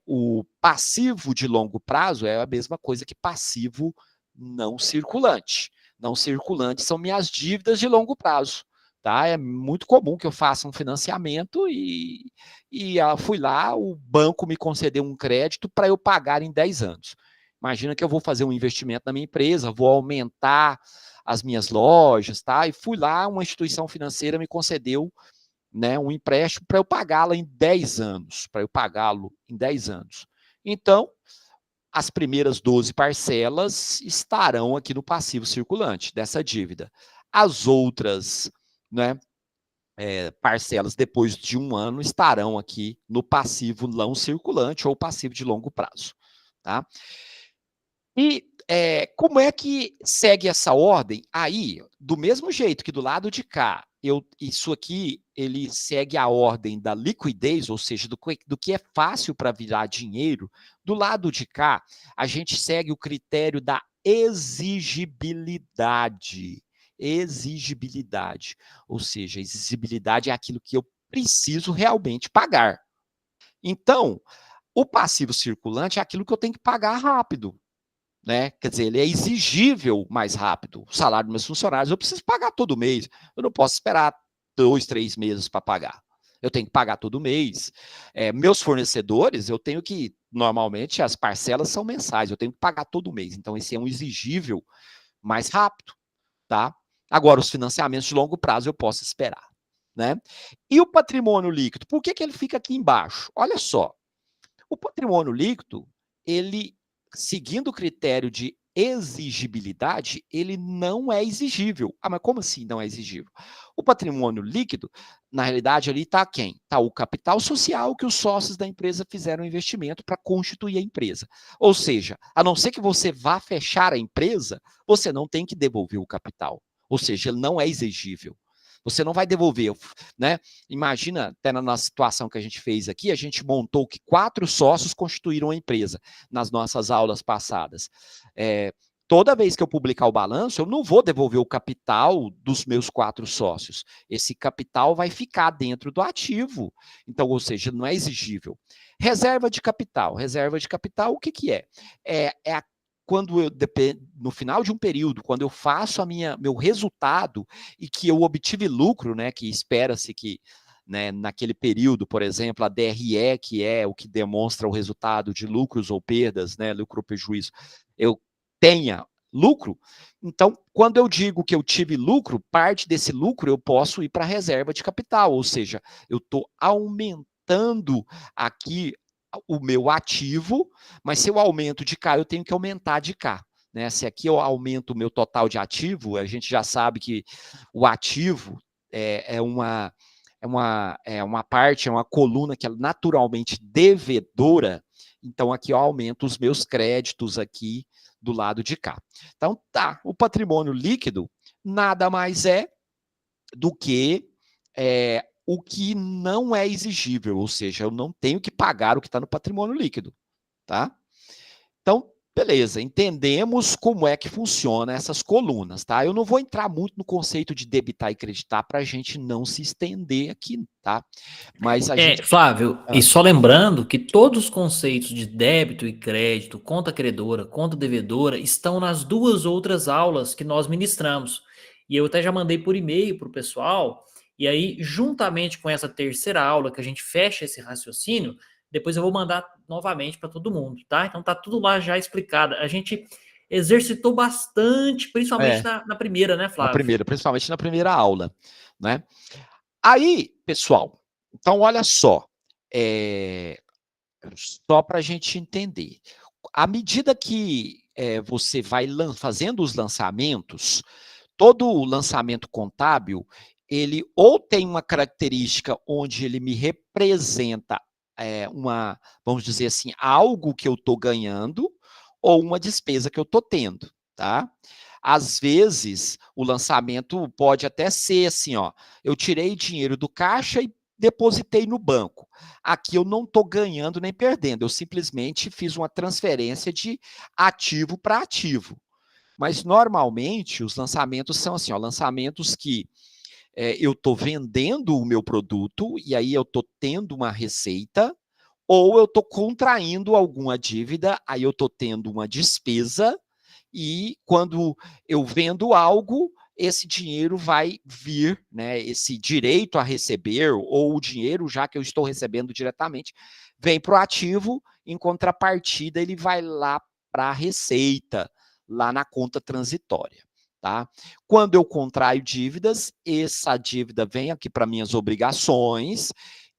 o passivo de longo prazo, é a mesma coisa que passivo não circulante. Não circulante são minhas dívidas de longo prazo. Tá? É muito comum que eu faça um financiamento e fui lá, o banco me concedeu um crédito para eu pagar em 10 anos. Imagina que eu vou fazer um investimento na minha empresa, vou aumentar as minhas lojas, tá? E fui lá, uma instituição financeira me concedeu, né, um empréstimo para eu pagá-la em 10 anos, para eu pagá-lo em 10 anos. Então, as primeiras 12 parcelas estarão aqui no passivo circulante dessa dívida. As outras, né, parcelas depois de 1 ano estarão aqui no passivo não circulante ou passivo de longo prazo. Tá? E como é que segue essa ordem? Aí, do mesmo jeito que do lado de cá, isso aqui, ele segue a ordem da liquidez, ou seja, do que é fácil para virar dinheiro. Do lado de cá, a gente segue o critério da exigibilidade. Exigibilidade. Ou seja, exigibilidade é aquilo que eu preciso realmente pagar. Então, o passivo circulante é aquilo que eu tenho que pagar rápido. Né? Quer dizer, ele é exigível mais rápido. O salário dos meus funcionários eu preciso pagar todo mês. Eu não posso esperar 2, 3 meses para pagar. Eu tenho que pagar todo mês. Meus fornecedores, eu tenho que, normalmente, as parcelas são mensais, eu tenho que pagar todo mês. Então, esse é um exigível mais rápido, tá? Agora, os financiamentos de longo prazo eu posso esperar, né? E o patrimônio líquido, por que ele fica aqui embaixo? Olha só, o patrimônio líquido, ele, seguindo o critério de exigibilidade, ele não é exigível. Ah, mas como assim não é exigível? O patrimônio líquido, na realidade, ali está quem? Está o capital social que os sócios da empresa fizeram investimento para constituir a empresa. Ou seja, a não ser que você vá fechar a empresa, você não tem que devolver o capital. Ou seja, ele não é exigível. Você não vai devolver, né? Imagina, até na nossa situação que a gente fez aqui, a gente montou que 4 sócios constituíram a empresa nas nossas aulas passadas. Toda vez que eu publicar o balanço, eu não vou devolver o capital dos meus 4 sócios. Esse capital vai ficar dentro do ativo. Então, ou seja, não é exigível. Reserva de capital. Reserva de capital, o que é? Quando eu, no final de um período, quando eu faço meu resultado e que eu obtive lucro, né, que espera-se que, né, naquele período, por exemplo, a DRE, que é o que demonstra o resultado de lucros ou perdas, né, lucro ou prejuízo, eu tenha lucro, então, quando eu digo que eu tive lucro, parte desse lucro eu posso ir para a reserva de capital, ou seja, eu estou aumentando aqui o meu ativo, mas se eu aumento de cá, eu tenho que aumentar de cá. Né? Se aqui eu aumento o meu total de ativo, a gente já sabe que o ativo é uma parte, é uma coluna que é naturalmente devedora, então aqui eu aumento os meus créditos aqui do lado de cá. Então tá, o patrimônio líquido nada mais é do que o que não é exigível, ou seja, eu não tenho que pagar o que está no patrimônio líquido, tá? Então, beleza, entendemos como é que funciona essas colunas, tá? Eu não vou entrar muito no conceito de debitar e creditar para a gente não se estender aqui, tá? Mas a gente... Flávio, e só lembrando que todos os conceitos de débito e crédito, conta credora, conta devedora, estão nas 2 outras aulas que nós ministramos. E eu até já mandei por e-mail para o pessoal, e aí, juntamente com essa terceira aula, que a gente fecha esse raciocínio, depois eu vou mandar novamente para todo mundo, tá? Então tá tudo lá já explicado. A gente exercitou bastante, principalmente na primeira, né, Flávio? Na primeira, principalmente na primeira aula, né? Aí, pessoal, então olha só, só para a gente entender, à medida que você vai fazendo os lançamentos, todo o lançamento contábil, ele ou tem uma característica onde ele me representa vamos dizer assim, algo que eu estou ganhando ou uma despesa que eu estou tendo, tá? Às vezes, o lançamento pode até ser assim, ó, eu tirei dinheiro do caixa e depositei no banco. Aqui eu não estou ganhando nem perdendo, eu simplesmente fiz uma transferência de ativo para ativo. Mas, normalmente, os lançamentos são assim, ó, lançamentos que eu estou vendendo o meu produto e aí eu estou tendo uma receita, ou eu estou contraindo alguma dívida, aí eu estou tendo uma despesa, e quando eu vendo algo, esse dinheiro vai vir, né, esse direito a receber, ou o dinheiro, já que eu estou recebendo diretamente, vem para o ativo, em contrapartida, ele vai lá para a receita, lá na conta transitória. Tá? Quando eu contraio dívidas, essa dívida vem aqui para minhas obrigações,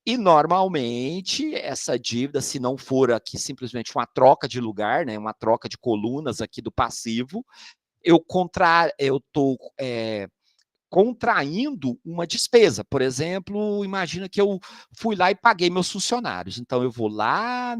e normalmente essa dívida, se não for aqui simplesmente uma troca de lugar, né, uma troca de colunas aqui do passivo, eu estou contraindo uma despesa. Por exemplo, imagina que eu fui lá e paguei meus funcionários. Então, eu vou lá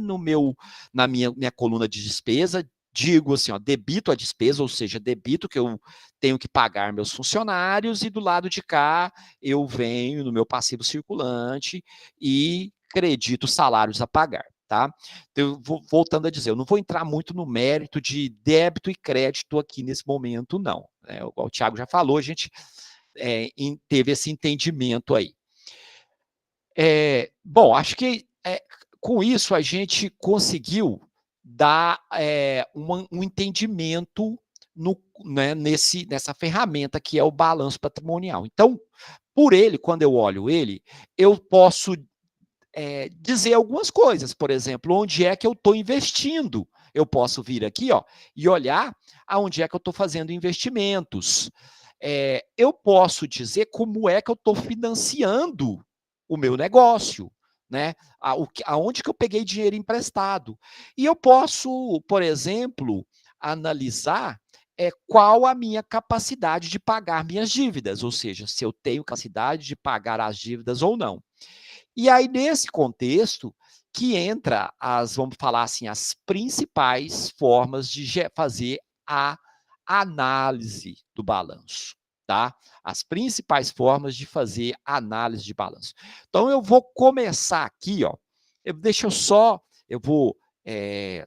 na minha coluna de despesa, digo assim, ó, debito a despesa, ou seja, debito que eu tenho que pagar meus funcionários, e do lado de cá eu venho no meu passivo circulante e credito salários a pagar. Tá? Então, voltando a dizer, eu não vou entrar muito no mérito de débito e crédito aqui nesse momento, não. O Thiago já falou, a gente teve esse entendimento aí. Bom, acho que com isso a gente conseguiu dar um entendimento nessa ferramenta que é o balanço patrimonial. Então, por ele, quando eu olho ele, eu posso dizer algumas coisas. Por exemplo, onde é que eu estou investindo? Eu posso vir aqui, ó, e olhar aonde é que eu estou fazendo investimentos. Eu posso dizer como é que eu estou financiando o meu negócio, né? Aonde que eu peguei dinheiro emprestado. E eu posso, por exemplo, analisar qual a minha capacidade de pagar minhas dívidas, ou seja, se eu tenho capacidade de pagar as dívidas ou não. E aí, nesse contexto, que entra vamos falar assim, as principais formas de fazer a análise do balanço, tá? As principais formas de fazer a análise de balanço. Então, eu vou começar aqui, ó. Eu vou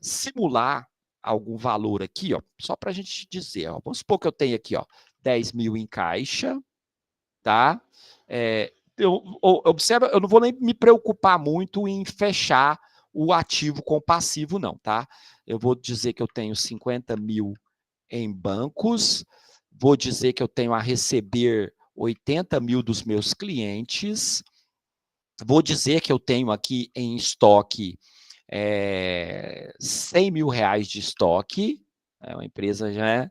simular algum valor aqui, ó, só para a gente dizer, ó. Vamos supor que eu tenho aqui, ó, 10 mil em caixa, tá? Observa, eu não vou nem me preocupar muito em fechar o ativo com o passivo, não, tá? Eu vou dizer que eu tenho 50 mil em bancos, vou dizer que eu tenho a receber 80 mil dos meus clientes, vou dizer que eu tenho aqui em estoque 100 mil reais de estoque, uma empresa já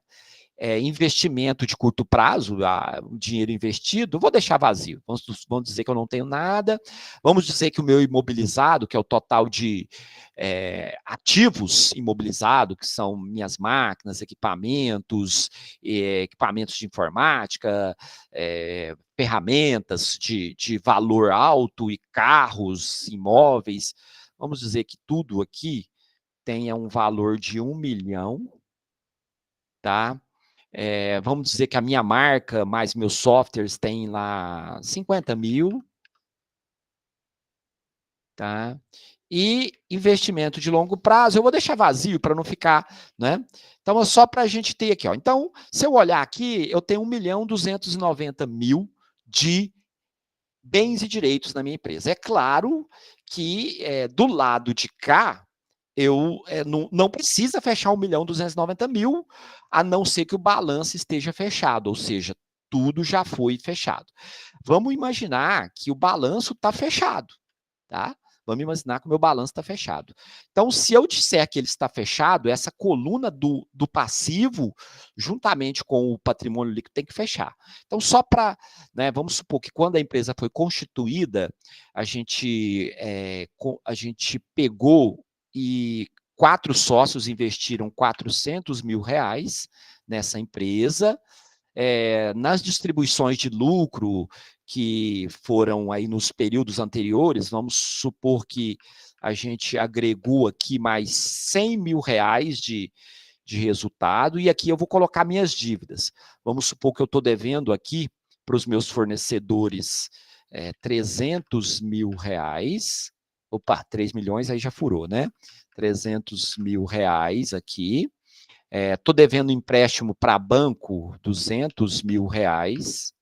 investimento de curto prazo, o dinheiro investido, vou deixar vazio. Vamos dizer que eu não tenho nada. Vamos dizer que o meu imobilizado, que é o total de ativos imobilizados, que são minhas máquinas, equipamentos de informática, ferramentas de valor alto e carros, imóveis. Vamos dizer que tudo aqui tenha um valor de 1 milhão, tá? Vamos dizer que a minha marca, mais meus softwares, tem lá 50 mil, tá? E investimento de longo prazo, eu vou deixar vazio para não ficar, né? Então, é só para a gente ter aqui, ó. Então, se eu olhar aqui, eu tenho 1.290.000 de bens e direitos na minha empresa. É claro que do lado de cá, eu não precisa fechar 1.290.000, a não ser que o balanço esteja fechado, ou seja, tudo já foi fechado. Vamos imaginar que o balanço está fechado, tá? Vamos imaginar que o meu balanço está fechado. Então, se eu disser que ele está fechado, essa coluna do passivo, juntamente com o patrimônio líquido, tem que fechar. Então, só para, né, vamos supor que quando a empresa foi constituída, a gente pegou e 4 sócios investiram 400 mil reais nessa empresa. Nas distribuições de lucro que foram aí nos períodos anteriores, vamos supor que a gente agregou aqui mais 100 mil reais de resultado, e aqui eu vou colocar minhas dívidas. Vamos supor que eu estou devendo aqui para os meus fornecedores 300 mil reais. Opa, 3 milhões aí já furou, né? 300 mil reais aqui. Estou devendo empréstimo para banco, 200 mil reais.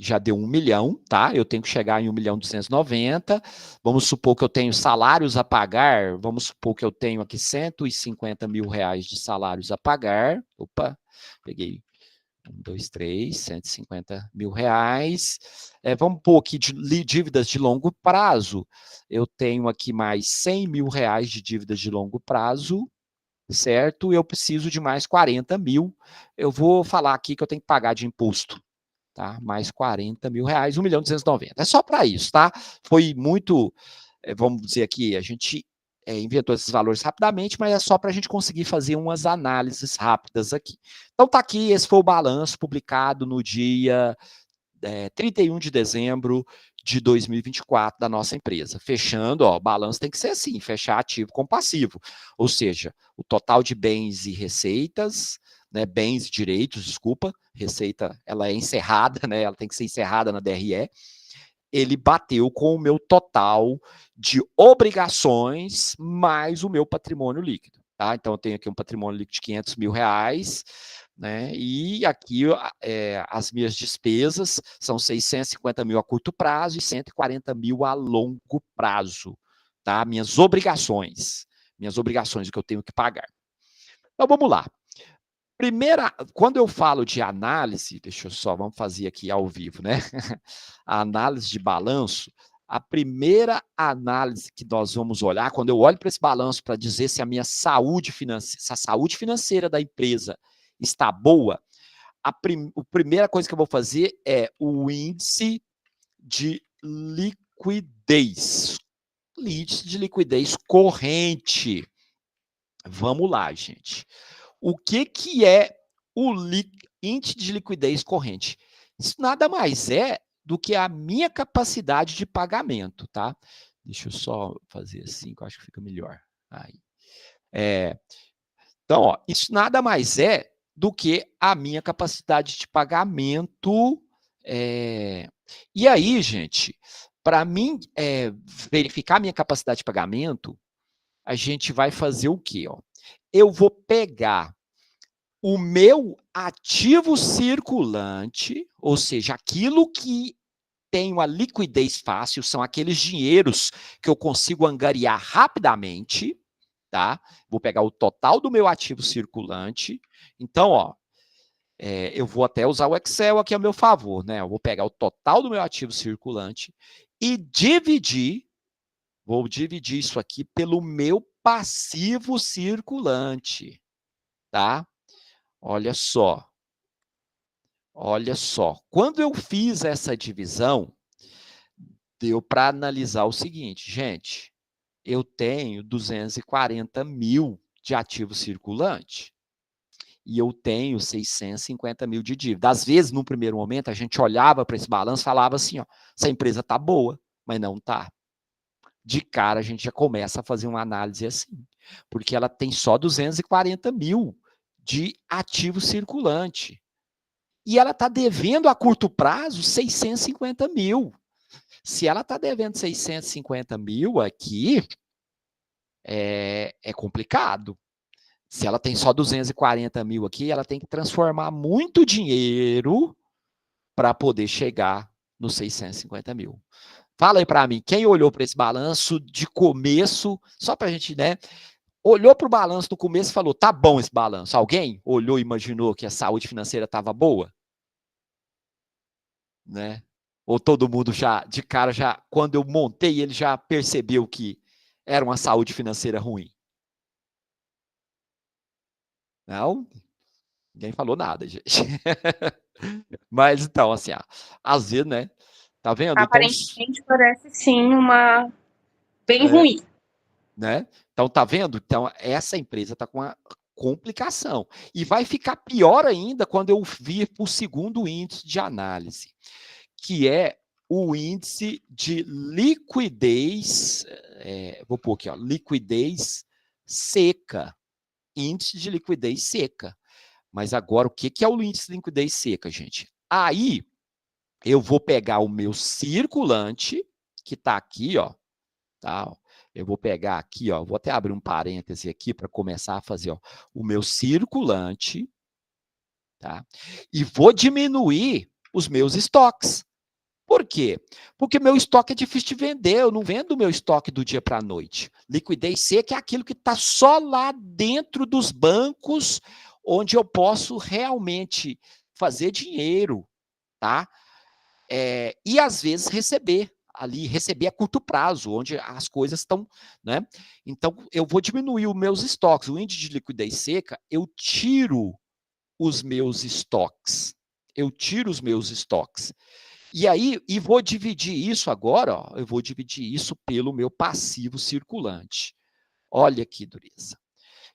já deu 1 milhão, tá? Eu tenho que chegar em 1.290.000. Vamos supor que eu tenho salários a pagar, vamos supor que eu tenho aqui 150 mil reais de salários a pagar. Opa, peguei 1, 2, 3, 150 mil reais. Vamos pôr aqui dívidas de longo prazo. Eu tenho aqui mais 100 mil reais de dívidas de longo prazo, certo? Eu preciso de mais 40 mil. Eu vou falar aqui que eu tenho que pagar de imposto. Tá? Mais 40 mil reais, 1.290.000. É só para isso, tá? Foi muito, vamos dizer aqui, a gente inventou esses valores rapidamente, mas é só para a gente conseguir fazer umas análises rápidas aqui. Então tá aqui, esse foi o balanço publicado no dia 31 de dezembro de 2024 da nossa empresa. Fechando, ó, o balanço tem que ser assim, fechar ativo com passivo, ou seja, o total de bens e receitas, né, bens e direitos, desculpa, receita, ela é encerrada, né, ela tem que ser encerrada na DRE, ele bateu com o meu total de obrigações mais o meu patrimônio líquido, tá? Então, eu tenho aqui um patrimônio líquido de 500 mil reais, né? E aqui as minhas despesas são 650 mil a curto prazo e 140 mil a longo prazo, tá? Minhas obrigações que eu tenho que pagar. Então, vamos lá. Quando eu falo de análise, vamos fazer aqui ao vivo, né? A análise de balanço, a primeira análise que nós vamos olhar, quando eu olho para esse balanço para dizer se a minha saúde financeira da empresa está boa, a primeira coisa que eu vou fazer é o índice de liquidez. Índice de liquidez corrente. Vamos lá, gente. O que é o índice de liquidez corrente? Isso nada mais é do que a minha capacidade de pagamento, tá? Deixa eu só fazer assim, que eu acho que fica melhor. Aí. Então, ó, isso nada mais é do que a minha capacidade de pagamento. E aí, gente, para mim verificar a minha capacidade de pagamento, a gente vai fazer o quê? Ó? Eu vou pegar o meu ativo circulante, ou seja, aquilo que tem uma liquidez fácil, são aqueles dinheiros que eu consigo angariar rapidamente, tá? Vou pegar o total do meu ativo circulante. Então, ó, eu vou até usar o Excel aqui a meu favor, né? Eu vou pegar o total do meu ativo circulante e vou dividir isso aqui pelo meu passivo circulante, tá? Olha só. Quando eu fiz essa divisão, deu para analisar o seguinte, gente, eu tenho 240 mil de ativo circulante e eu tenho 650 mil de dívida. Às vezes, no primeiro momento, a gente olhava para esse balanço e falava assim, ó, essa empresa está boa, mas não está. De cara, a gente já começa a fazer uma análise assim, porque ela tem só 240 mil de ativo circulante. E ela está devendo a curto prazo 650 mil. Se ela está devendo 650 mil aqui, é complicado. Se ela tem só 240 mil aqui, ela tem que transformar muito dinheiro para poder chegar nos 650 mil. Fala aí para mim, quem olhou para esse balanço de começo, só para a gente, né? Olhou para o balanço no começo e falou, tá bom esse balanço. Alguém olhou e imaginou que a saúde financeira estava boa? Né? Ou todo mundo já, de cara, quando eu montei, ele já percebeu que era uma saúde financeira ruim? Não? Ninguém falou nada, gente. Mas então, assim, às vezes, né? Tá vendo? Aparentemente parece sim uma bem ruim. Né? Então, tá vendo? Então, essa empresa tá com uma complicação. E vai ficar pior ainda quando eu vir para o segundo índice de análise, que é o índice de liquidez, vou pôr aqui, ó, liquidez seca. Índice de liquidez seca. Mas agora, o que é o índice de liquidez seca, gente? Aí, eu vou pegar o meu circulante, que está aqui, ó, tá? Eu vou pegar aqui, ó, vou até abrir um parêntese aqui para começar a fazer, ó, o meu circulante, tá? E vou diminuir os meus estoques. Por quê? Porque meu estoque é difícil de vender, eu não vendo o meu estoque do dia para a noite. Liquidez seca é aquilo que está só lá dentro dos bancos, onde eu posso realmente fazer dinheiro, tá? E às vezes receber a curto prazo, onde as coisas estão, né? Então, eu vou diminuir os meus estoques. O índice de liquidez seca, eu tiro os meus estoques. E aí, vou dividir isso agora, ó, eu vou dividir isso pelo meu passivo circulante. Olha que dureza.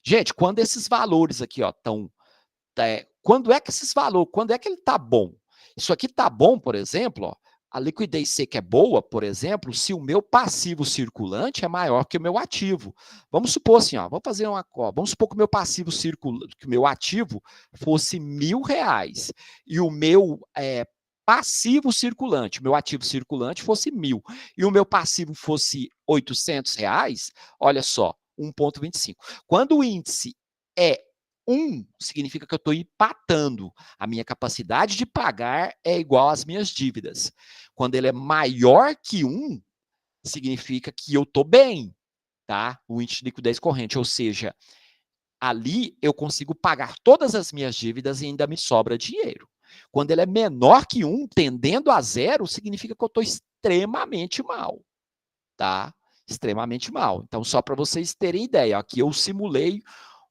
Gente, quando esses valores aqui, ó, estão... quando é que ele está bom? Isso aqui está bom, por exemplo, ó, a liquidez seca é boa, por exemplo, se o meu passivo circulante é maior que o meu ativo. Vamos supor assim, ó, vamos supor que o meu passivo circulante, que o meu ativo fosse R$1.000 e o meu passivo circulante, meu ativo circulante fosse 1.000 e o meu passivo fosse R$800, olha só, 1,25. Quando o índice é 1, significa que eu estou empatando. A minha capacidade de pagar é igual às minhas dívidas. Quando ele é maior que 1, significa que eu estou bem, tá? O índice de liquidez corrente, ou seja, ali eu consigo pagar todas as minhas dívidas e ainda me sobra dinheiro. Quando ele é menor que 1, tendendo a 0, significa que eu estou extremamente mal, tá? Extremamente mal. Então, só para vocês terem ideia, aqui eu simulei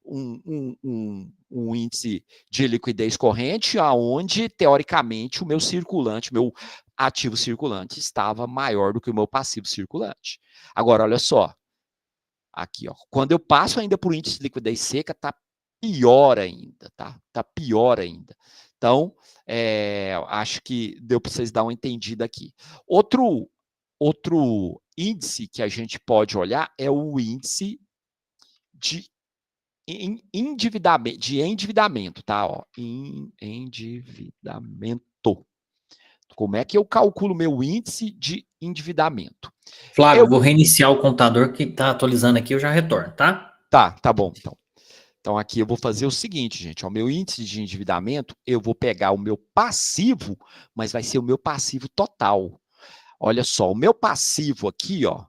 um índice de liquidez corrente, onde, teoricamente, o meu circulante, meu ativo circulante, estava maior do que o meu passivo circulante. Agora, olha só. Aqui, ó. Quando eu passo ainda por índice de liquidez seca, tá pior ainda, tá? Tá pior ainda. Então, acho que deu para vocês dar uma entendida aqui. Outro índice que a gente pode olhar é o índice de endividamento, tá? Ó, endividamento. Como é que eu calculo meu índice de endividamento? Flávio, vou reiniciar o contador que está atualizando aqui, eu já retorno, tá? Tá bom, então. Então, aqui eu vou fazer o seguinte, gente. O meu índice de endividamento, eu vou pegar o meu passivo, mas vai ser o meu passivo total. Olha só, o meu passivo aqui, ó,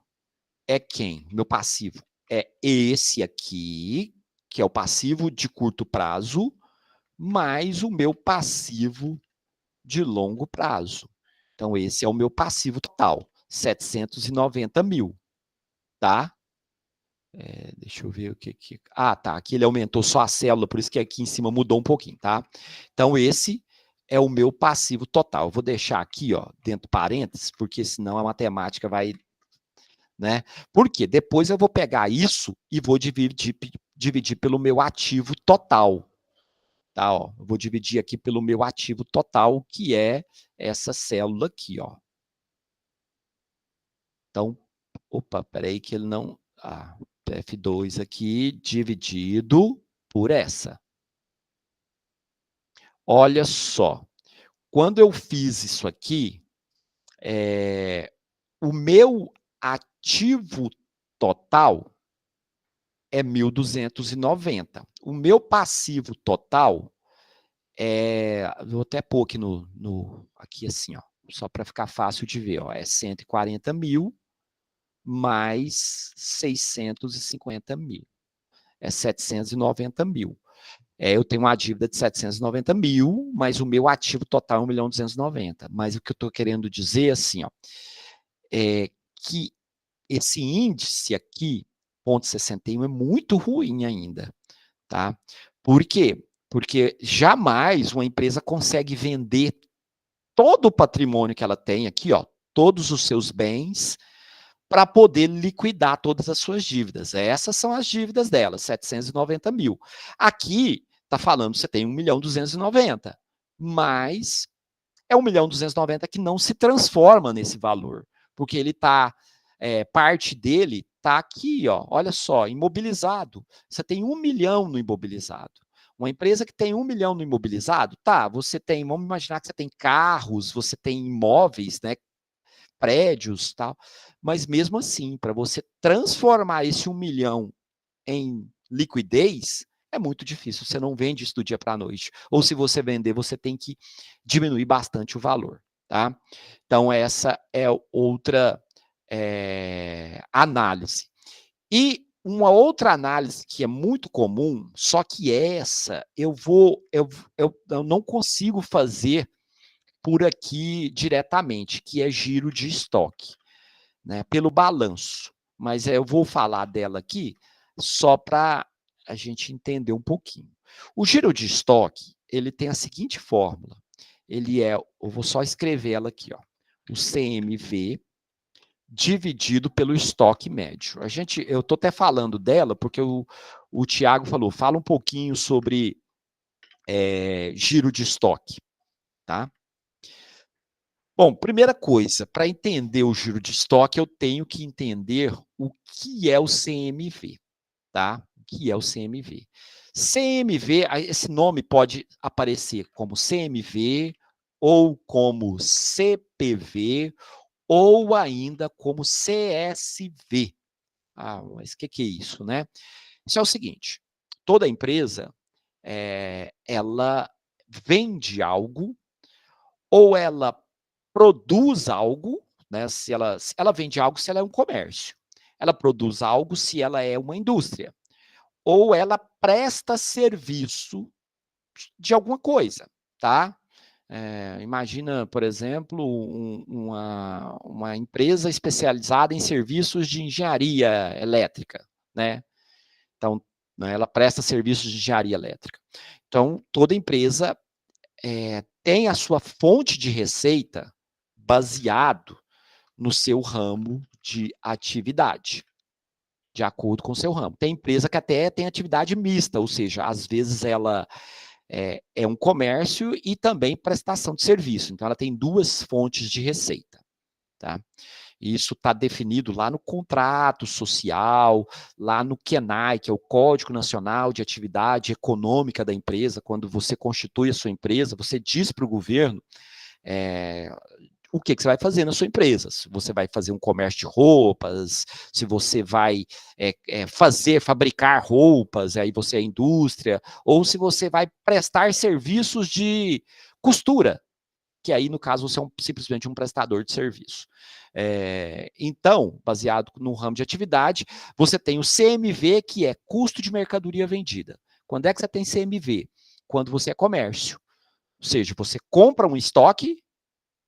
é quem? O meu passivo é esse aqui, que é o passivo de curto prazo, mais o meu passivo de longo prazo. Então, esse é o meu passivo total, 790 mil, tá? Deixa eu ver o que... tá. Aqui ele aumentou só a célula, por isso que aqui em cima mudou um pouquinho, tá? Então, esse é o meu passivo total. Eu vou deixar aqui, ó, dentro parênteses, porque senão a matemática vai... né? Por quê? Depois eu vou pegar isso e vou dividir pelo meu ativo total. Tá, ó, eu vou dividir aqui pelo meu ativo total, que é essa célula aqui, ó. Então, opa, peraí que ele não... F2 aqui, dividido por essa. Olha só, quando eu fiz isso aqui, o meu ativo total é 1.290. O meu passivo total vou até pôr aqui aqui assim, ó, só para ficar fácil de ver, ó, é 140 mil mais 650 mil. É 790 mil. Eu tenho uma dívida de 790 mil, mas o meu ativo total é 1.290. Mas o que eu estou querendo dizer, assim, ó, é que esse índice aqui, 0,61, é muito ruim ainda, tá? Por quê? Porque jamais uma empresa consegue vender todo o patrimônio que ela tem aqui, ó, todos os seus bens, para poder liquidar todas as suas dívidas. Essas são as dívidas dela, 790 mil. Aqui está falando que você tem 1.290, mas é 1.290 que não se transforma nesse valor, porque ele está, parte dele está aqui, ó, olha só, imobilizado. Você tem 1 milhão no imobilizado. Uma empresa que tem 1 milhão no imobilizado, tá, você tem, vamos imaginar que você tem carros, você tem imóveis, né, prédios, tal, mas mesmo assim, para você transformar esse 1 milhão em liquidez, é muito difícil, você não vende isso do dia para a noite. Ou se você vender, você tem que diminuir bastante o valor. tá? Então, essa é outra análise. E uma outra análise que é muito comum, só que essa eu não consigo fazer por aqui diretamente, que é giro de estoque, né, pelo balanço. Mas eu vou falar dela aqui só para a gente entender um pouquinho. O giro de estoque, ele tem a seguinte fórmula. Eu vou só escrever ela aqui, ó. O CMV dividido pelo estoque médio. Eu estou até falando dela porque o Tiago falou, fala um pouquinho sobre giro de estoque, tá? Bom, primeira coisa, para entender o giro de estoque, eu tenho que entender o que é o CMV, tá? O que é o CMV? CMV, esse nome pode aparecer como CMV ou como CPV ou ainda como CSV. Ah, mas o que é isso, né? Isso é o seguinte, toda empresa, ela vende algo ou ela produz algo, né? Se ela vende algo, se ela é um comércio. Ela produz algo se ela é uma indústria. Ou ela presta serviço de alguma coisa, tá? Imagina, por exemplo, uma empresa especializada em serviços de engenharia elétrica, né? Então, né, ela presta serviços de engenharia elétrica. Então, toda empresa tem a sua fonte de receita baseado no seu ramo de atividade, de acordo com o seu ramo. Tem empresa que até tem atividade mista, ou seja, às vezes ela é um comércio e também prestação de serviço. Então, ela tem duas fontes de receita, tá? Isso está definido lá no contrato social, lá no QNAE, que é o Código Nacional de Atividade Econômica da empresa. Quando você constitui a sua empresa, você diz para o governo o que você vai fazer na sua empresa. Se você vai fazer um comércio de roupas, se você vai fabricar roupas, aí você é indústria, ou se você vai prestar serviços de costura, que aí, no caso, você é simplesmente um prestador de serviço. Então, baseado no ramo de atividade, você tem o CMV, que é custo de mercadoria vendida. Quando é que você tem CMV? Quando você é comércio. Ou seja, você compra um estoque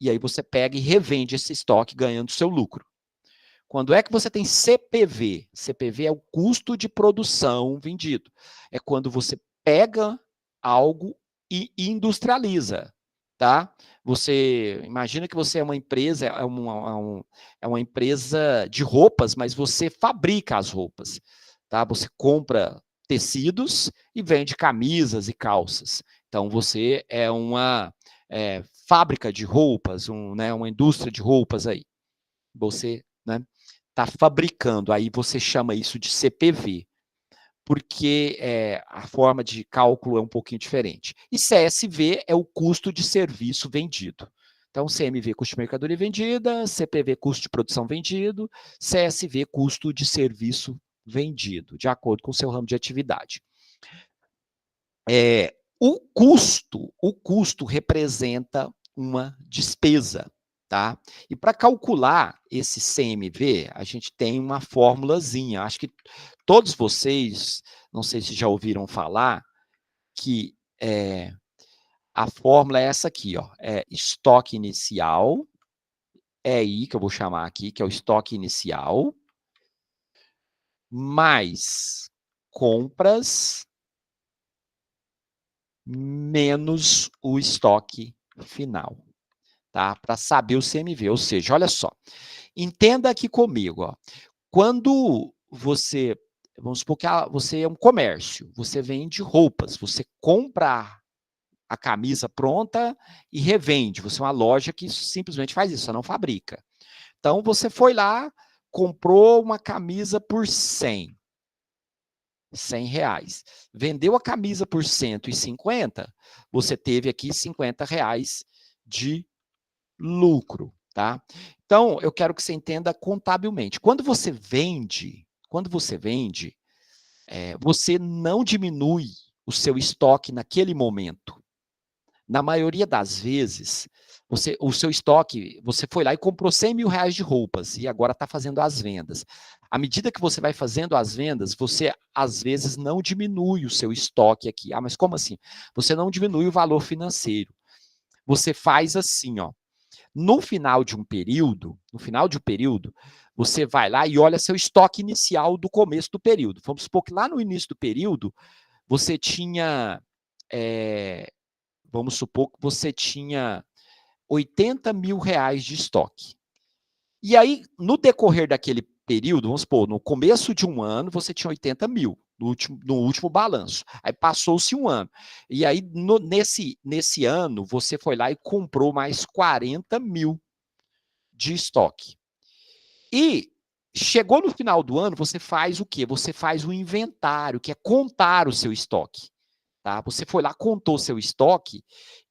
e aí você pega e revende esse estoque ganhando seu lucro. Quando é que você tem CPV? CPV é o custo de produção vendido. É quando você pega algo e industrializa, tá? Você imagina que você é uma empresa, é uma empresa de roupas, mas você fabrica as roupas, tá? Você compra tecidos e vende camisas e calças. Então você é uma fábrica de roupas, uma indústria de roupas aí. Você, né, está fabricando, aí você chama isso de CPV, porque a forma de cálculo é um pouquinho diferente. E CSV é o custo de serviço vendido. Então, CMV, custo de mercadoria vendida, CPV, custo de produção vendido, CSV, custo de serviço vendido, de acordo com o seu ramo de atividade. O custo representa uma despesa, tá? E para calcular esse CMV, a gente tem uma formulazinha. Acho que todos vocês, não sei se já ouviram falar, que a fórmula é essa aqui, ó. É estoque inicial, EI, que eu vou chamar aqui, que é o estoque inicial, mais compras menos o estoque final, tá? Para saber o CMV. Ou seja, olha só, entenda aqui comigo, ó. Quando você, vamos supor que você é um comércio, você vende roupas, você compra a camisa pronta e revende. Você é uma loja que simplesmente faz isso, você não fabrica. Então, você foi lá, comprou uma camisa por 100 reais. Vendeu a camisa por 150, você teve aqui 50 reais de lucro, tá? Então, eu quero que você entenda contabilmente. Quando você vende, você não diminui o seu estoque naquele momento. na maioria das vezes, o seu estoque, você foi lá e comprou 100 mil reais de roupas e agora está fazendo as vendas. À medida que você vai fazendo as vendas, você, às vezes, não diminui o seu estoque aqui. Ah, mas como assim? Você não diminui o valor financeiro. Você faz assim, ó. No final de um período, você vai lá e olha seu estoque inicial do começo do período. Vamos supor que lá no início do período, você tinha, vamos supor que você tinha 80 mil reais de estoque. E aí, no decorrer daquele período, vamos supor, no começo de um ano, você tinha 80 mil, no último balanço. Aí passou-se um ano. E aí, nesse ano, você foi lá e comprou mais 40 mil de estoque. E chegou no final do ano, você faz o quê? Você faz o inventário, que é contar o seu estoque. Tá? Você foi lá, contou seu estoque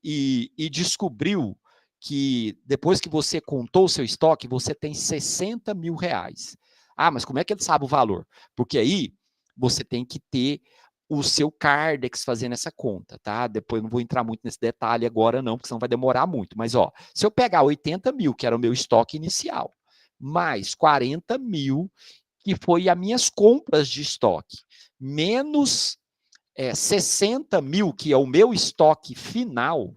e descobriu que depois que você contou o seu estoque, você tem 60 mil reais. Ah, mas como é que ele sabe o valor? Porque aí você tem que ter o seu Cardex fazendo essa conta, tá? Depois não vou entrar muito nesse detalhe agora não, porque senão vai demorar muito. Mas, ó, se eu pegar 80 mil, que era o meu estoque inicial, mais 40 mil, que foi as minhas compras de estoque, menos 60 mil, que é o meu estoque final,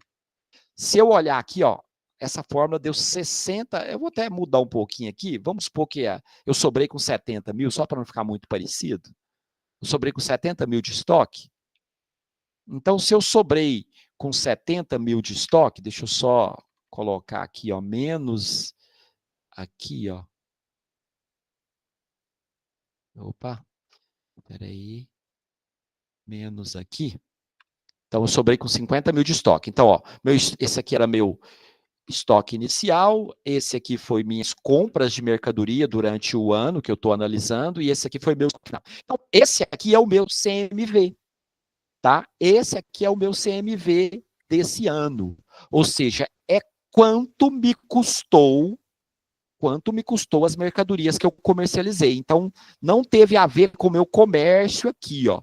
se eu olhar aqui, ó, essa fórmula deu 60, eu vou até mudar um pouquinho aqui, vamos supor que eu sobrei com 70 mil, só para não ficar muito parecido, eu sobrei com 70 mil de estoque, então se eu sobrei com 70 mil de estoque, deixa eu só colocar aqui, ó, menos aqui, ó, opa, peraí, menos aqui, então eu sobrei com 50 mil de estoque, então, ó, esse aqui era meu estoque inicial, esse aqui foi minhas compras de mercadoria durante o ano que eu estou analisando, e esse aqui foi meu final. Então, esse aqui é o meu CMV, tá? Esse aqui é o meu CMV desse ano. Ou seja, é quanto me custou as mercadorias que eu comercializei. Então, não teve a ver com o meu comércio aqui, ó.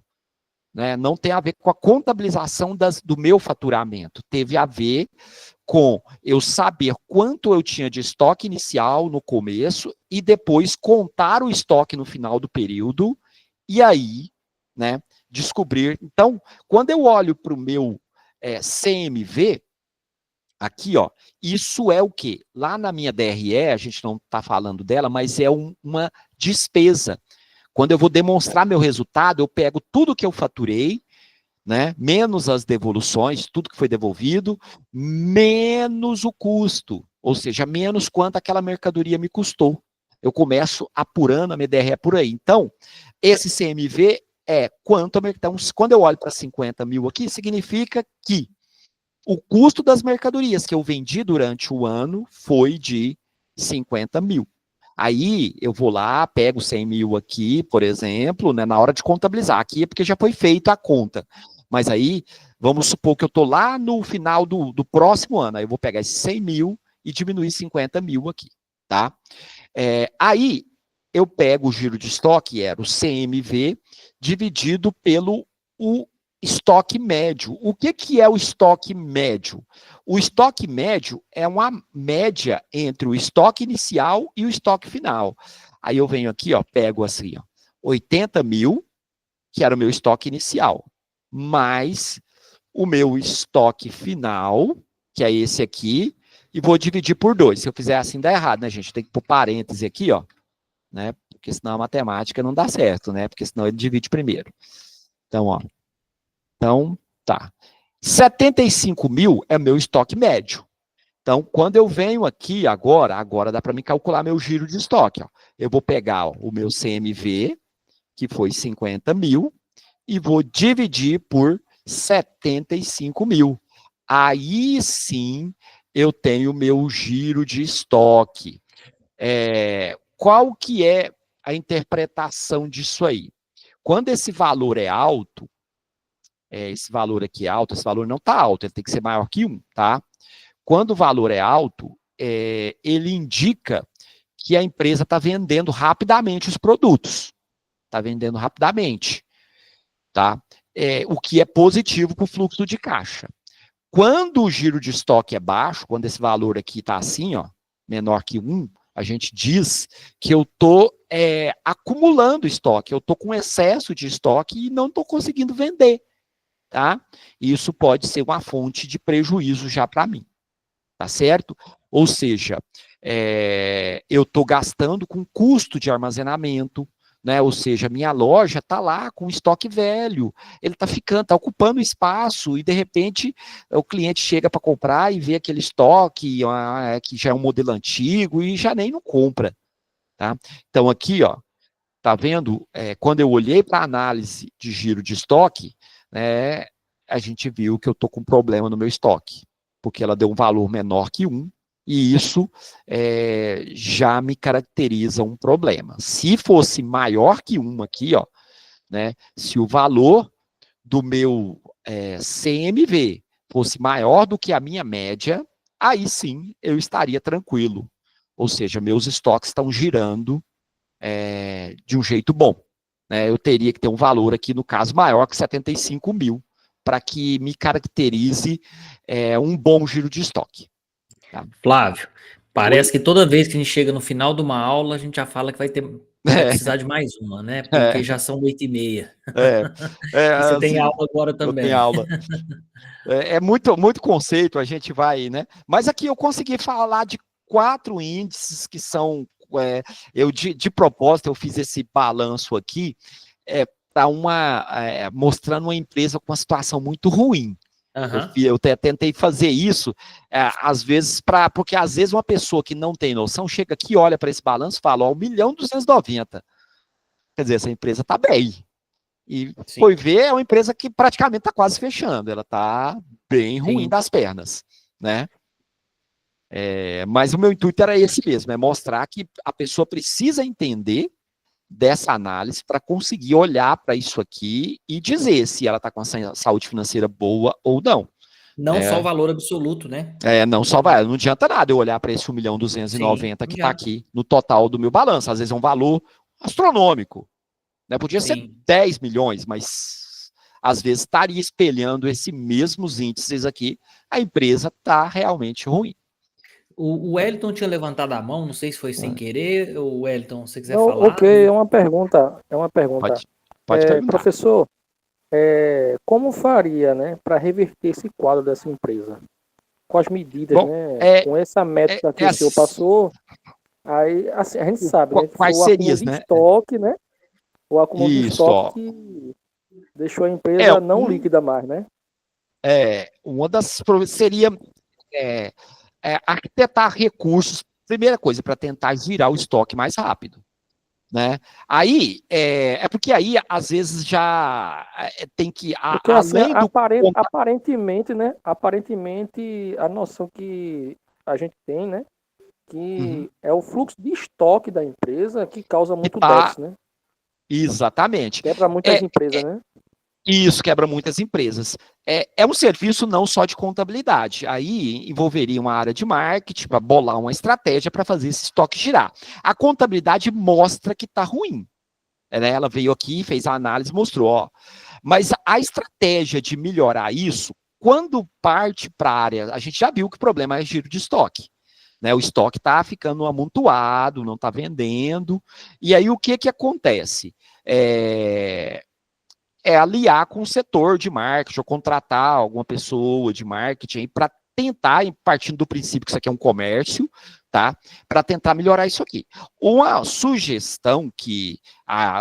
Né? Não tem a ver com a contabilização do meu faturamento. Teve a ver com eu saber quanto eu tinha de estoque inicial no começo e depois contar o estoque no final do período e aí, né, descobrir. Então, quando eu olho para o meu CMV, aqui, ó, isso é o quê? Lá na minha DRE, a gente não está falando dela, mas é uma despesa. Quando eu vou demonstrar meu resultado, eu pego tudo que eu faturei, né, menos as devoluções, tudo que foi devolvido, menos o custo, ou seja, menos quanto aquela mercadoria me custou. Eu começo apurando a minha DRE por aí. Então, esse CMV é quanto a mercadoria. Então, quando eu olho para 50 mil aqui, significa que o custo das mercadorias que eu vendi durante o ano foi de 50 mil. Aí eu vou lá, pego 100 mil aqui, por exemplo, né, na hora de contabilizar. Aqui é porque já foi feita a conta. Mas aí, vamos supor que eu estou lá no final do próximo ano. Aí eu vou pegar esses 100 mil e diminuir 50 mil aqui, tá? Aí eu pego o giro de estoque, era o CMV, dividido pelo o estoque médio. O que é o estoque médio? O estoque médio é uma média entre o estoque inicial e o estoque final. Aí eu venho aqui, ó, pego assim, ó, 80 mil, que era o meu estoque inicial, mais o meu estoque final, que é esse aqui, e vou dividir por 2. Se eu fizer assim, dá errado, né, gente? Tem que pôr parêntese aqui, ó, né? Porque senão a matemática não dá certo, né? Porque senão ele divide primeiro. Então, ó. Então, tá. 75 mil é meu estoque médio. Então, quando eu venho aqui agora dá para me calcular meu giro de estoque. Ó. Eu vou pegar ó, o meu CMV, que foi 50 mil, e vou dividir por 75 mil. Aí sim eu tenho meu giro de estoque. Qual que é a interpretação disso aí? Quando esse valor é alto, esse valor aqui é alto, esse valor não está alto, ele tem que ser maior que 1, tá? Quando o valor é alto, ele indica que a empresa está vendendo rapidamente os produtos. Está vendendo rapidamente, tá? O que é positivo para o fluxo de caixa. Quando o giro de estoque é baixo, quando esse valor aqui está assim, ó, menor que 1, a gente diz que eu estou acumulando estoque, eu estou com excesso de estoque e não estou conseguindo vender, tá? Isso pode ser uma fonte de prejuízo já para mim, tá certo? Ou seja, eu estou gastando com custo de armazenamento, né? Ou seja, minha loja está lá com estoque velho, ele está ocupando espaço e de repente o cliente chega para comprar e vê aquele estoque que já é um modelo antigo e já nem não compra, tá? Então aqui, ó, tá vendo? Quando eu olhei para a análise de giro de estoque, né, a gente viu que eu estou com problema no meu estoque, porque ela deu um valor menor que 1, e isso já me caracteriza um problema. Se fosse maior que 1 aqui, ó, né, se o valor do meu CMV fosse maior do que a minha média, aí sim eu estaria tranquilo. Ou seja, meus estoques estão girando de um jeito bom. Né? Eu teria que ter um valor aqui, no caso, maior que 75 mil, para que me caracterize um bom giro de estoque. Tá? Flávio, parece que toda vez que a gente chega no final de uma aula, a gente já fala que vai precisar de mais uma, né? Porque já são 8h30. E você tem aula agora também. Eu tenho aula. Muito, muito conceito, a gente vai, né? Mas aqui eu consegui falar de 4 índices que são... de propósito, eu fiz esse balanço aqui para mostrando uma empresa com uma situação muito ruim. Uhum. Eu até tentei fazer isso, às vezes, porque às vezes uma pessoa que não tem noção chega aqui, olha para esse balanço e fala, 1.290.000. Quer dizer, essa empresa está bem. E sim, foi ver, é uma empresa que praticamente está quase fechando, ela está bem ruim das pernas, né? Mas o meu intuito era esse mesmo, mostrar que a pessoa precisa entender dessa análise para conseguir olhar para isso aqui e dizer se ela está com a saúde financeira boa ou não. Não só o valor absoluto, né? Não só vai, não adianta nada eu olhar para esse 1.290.000 que está aqui no total do meu balanço, às vezes é um valor astronômico, né? Podia ser 10 milhões, mas às vezes estaria espelhando esses mesmos índices aqui, a empresa está realmente ruim. O Wellington tinha levantado a mão, não sei se foi sem querer, ou Wellington, se você quiser não, falar. Ok, é uma pergunta. Pode perguntar. Professor, como faria, né, para reverter esse quadro dessa empresa? Com as medidas, né? Com essa métrica que o senhor passou, aí assim, a gente sabe, né? Quais seriam, né? Estoque, né? O acúmulo de estoque deixou a empresa não líquida mais, né? Uma das seria arquitetar recursos, primeira coisa, para tentar girar o estoque mais rápido. Né? Aí, porque aí, às vezes, já tem que... Porque, além aparentemente, né? Aparentemente, a noção que a gente tem, né? Que é o fluxo de estoque da empresa que causa muito déficit, né? Exatamente. Quebra muitas empresas, né? Isso, quebra muitas empresas. É um serviço não só de contabilidade. Aí envolveria uma área de marketing para bolar uma estratégia para fazer esse estoque girar. A contabilidade mostra que está ruim. Né? Ela veio aqui, fez a análise, mostrou. Ó. Mas a estratégia de melhorar isso, quando parte para a área, a gente já viu que o problema é giro de estoque. Né? O estoque está ficando amontoado, não está vendendo. E aí o que acontece? Aliar com o setor de marketing, ou contratar alguma pessoa de marketing para tentar, partindo do princípio que isso aqui é um comércio, tá? Para tentar melhorar isso aqui. Uma sugestão que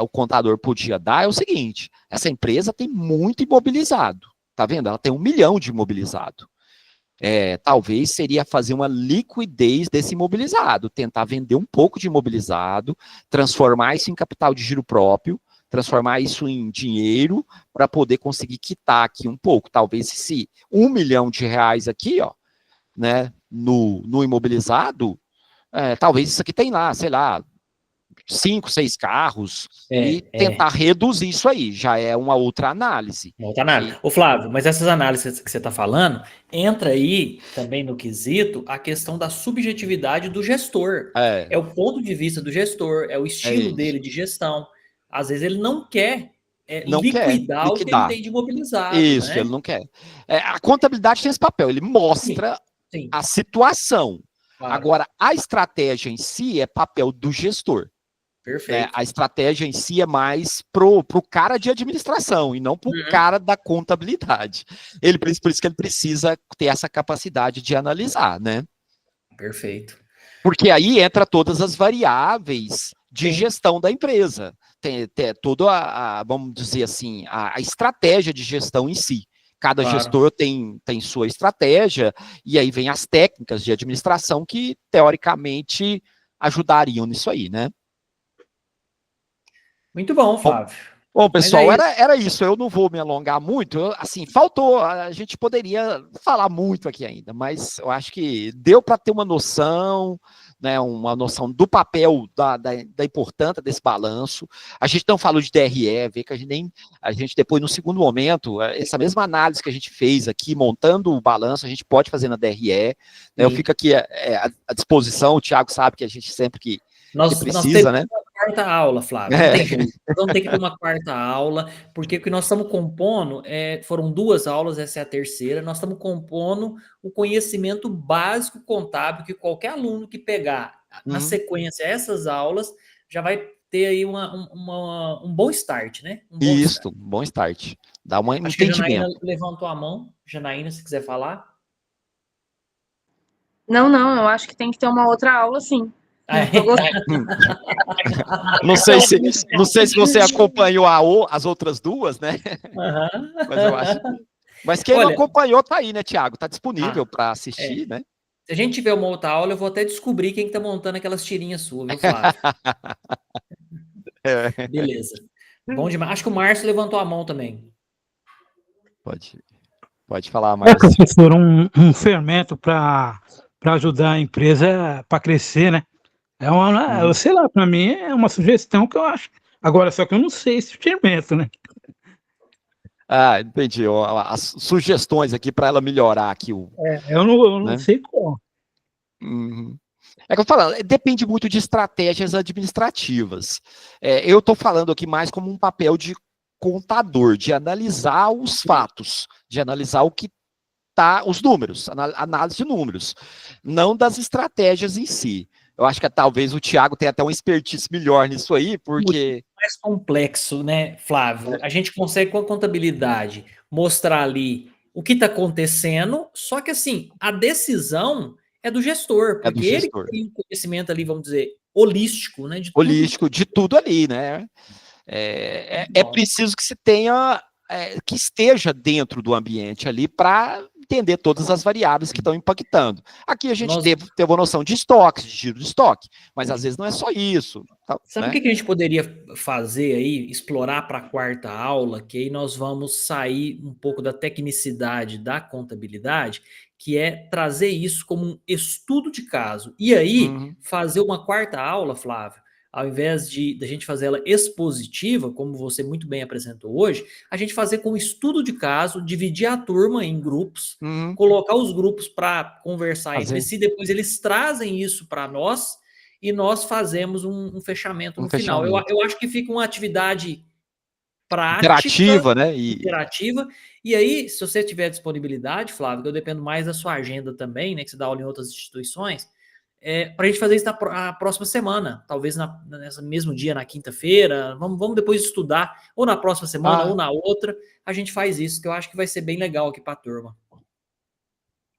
o contador podia dar é o seguinte: essa empresa tem muito imobilizado, tá vendo? Ela tem 1 milhão de imobilizado. Talvez seria fazer uma liquidez desse imobilizado, tentar vender um pouco de imobilizado, transformar isso em capital de giro próprio, transformar isso em dinheiro para poder conseguir quitar aqui um pouco. Talvez esse 1 milhão de reais aqui, ó, né, no imobilizado, talvez isso aqui tem lá, sei lá, 5, 6 carros, e tentar reduzir isso aí, já é uma outra análise. Uma outra análise. Ô Flávio, mas essas análises que você está falando, entra aí também no quesito a questão da subjetividade do gestor. É o ponto de vista do gestor, é o estilo dele de gestão. Às vezes ele não quer não liquidar o que ele tem de imobilizado. Isso, né? Ele não quer. A contabilidade tem esse papel, ele mostra a situação. Claro. Agora, a estratégia em si é papel do gestor. Perfeito. A estratégia em si é mais pro cara de administração e não pro cara da contabilidade. Por isso que ele precisa ter essa capacidade de analisar, né? Perfeito. Porque aí entra todas as variáveis de gestão da empresa. Tem toda vamos dizer assim, a estratégia de gestão em si. Cada gestor tem sua estratégia, e aí vem as técnicas de administração que, teoricamente, ajudariam nisso aí, né? Muito bom, Flávio. Bom, pessoal, era isso. Eu não vou me alongar muito. Assim, faltou. A gente poderia falar muito aqui ainda, mas eu acho que deu para ter uma noção, né? Uma noção do papel da importância desse balanço. A gente não falou de DRE, vê que a gente depois, no segundo momento, essa mesma análise que a gente fez aqui, montando o balanço, a gente pode fazer na DRE. Né? Eu fico aqui à disposição. O Thiago sabe que a gente sempre que precisa, né? Quarta aula, Flávio. Não tem jeito. Nós vamos ter que ter uma quarta aula, porque o que nós estamos compondo foram 2 aulas, essa é a terceira. Nós estamos compondo o conhecimento básico contábil que qualquer aluno que pegar na sequência essas aulas já vai ter aí um bom start, né? Um bom start. Dá um entendimento. Que a Janaína levantou a mão. Janaína, se quiser falar. Não, eu acho que tem que ter uma outra aula, sim. Não sei se você acompanhou as outras 2, né? Mas eu acho. Mas quem não acompanhou tá aí, né, Thiago? Tá disponível para assistir, né? Se a gente tiver uma outra aula, eu vou até descobrir quem que tá montando aquelas tirinhas suas, viu, Flávio? Beleza. Bom demais. Acho que o Márcio levantou a mão também. Pode falar, Márcio. Professor, um fermento para ajudar a empresa para crescer, né? Eu sei lá, para mim é uma sugestão que eu acho. Agora, só que eu não sei esse fermento, né? Entendi. As sugestões aqui para ela melhorar aqui. Eu não sei qual. É que eu falo, depende muito de estratégias administrativas. Eu estou falando aqui mais como um papel de contador, de analisar os fatos, de analisar o que tá, os números, análise de números, não das estratégias em si. Eu acho que talvez o Thiago tenha até uma expertise melhor nisso aí, porque... Muito mais complexo, né, Flávio? A gente consegue, com a contabilidade, mostrar ali o que está acontecendo, só que, assim, a decisão é do gestor, porque ele tem um conhecimento ali, vamos dizer, holístico, né? De tudo ali, né? É preciso que se tenha, que esteja dentro do ambiente ali para entender todas as variáveis que estão impactando. Aqui a gente teve uma noção de estoques, de giro de estoque, mas às vezes não é só isso. Sabe o que a gente poderia fazer aí, explorar para a quarta aula, que aí nós vamos sair um pouco da tecnicidade da contabilidade, que é trazer isso como um estudo de caso. E aí, fazer uma quarta aula, Flávio, ao invés da gente fazer ela expositiva, como você muito bem apresentou hoje, a gente fazer com estudo de caso, dividir a turma em grupos, colocar os grupos para conversar entre si, depois eles trazem isso para nós e nós fazemos um fechamento no final. Eu acho que fica uma atividade prática, interativa, né? Interativa. E aí, se você tiver disponibilidade, Flávio, que eu dependo mais da sua agenda também, né? Que você dá aula em outras instituições, para a gente fazer isso na próxima semana, talvez nesse mesmo dia, na quinta-feira, vamos depois estudar, ou na próxima semana, ou na outra, a gente faz isso, que eu acho que vai ser bem legal aqui para a turma.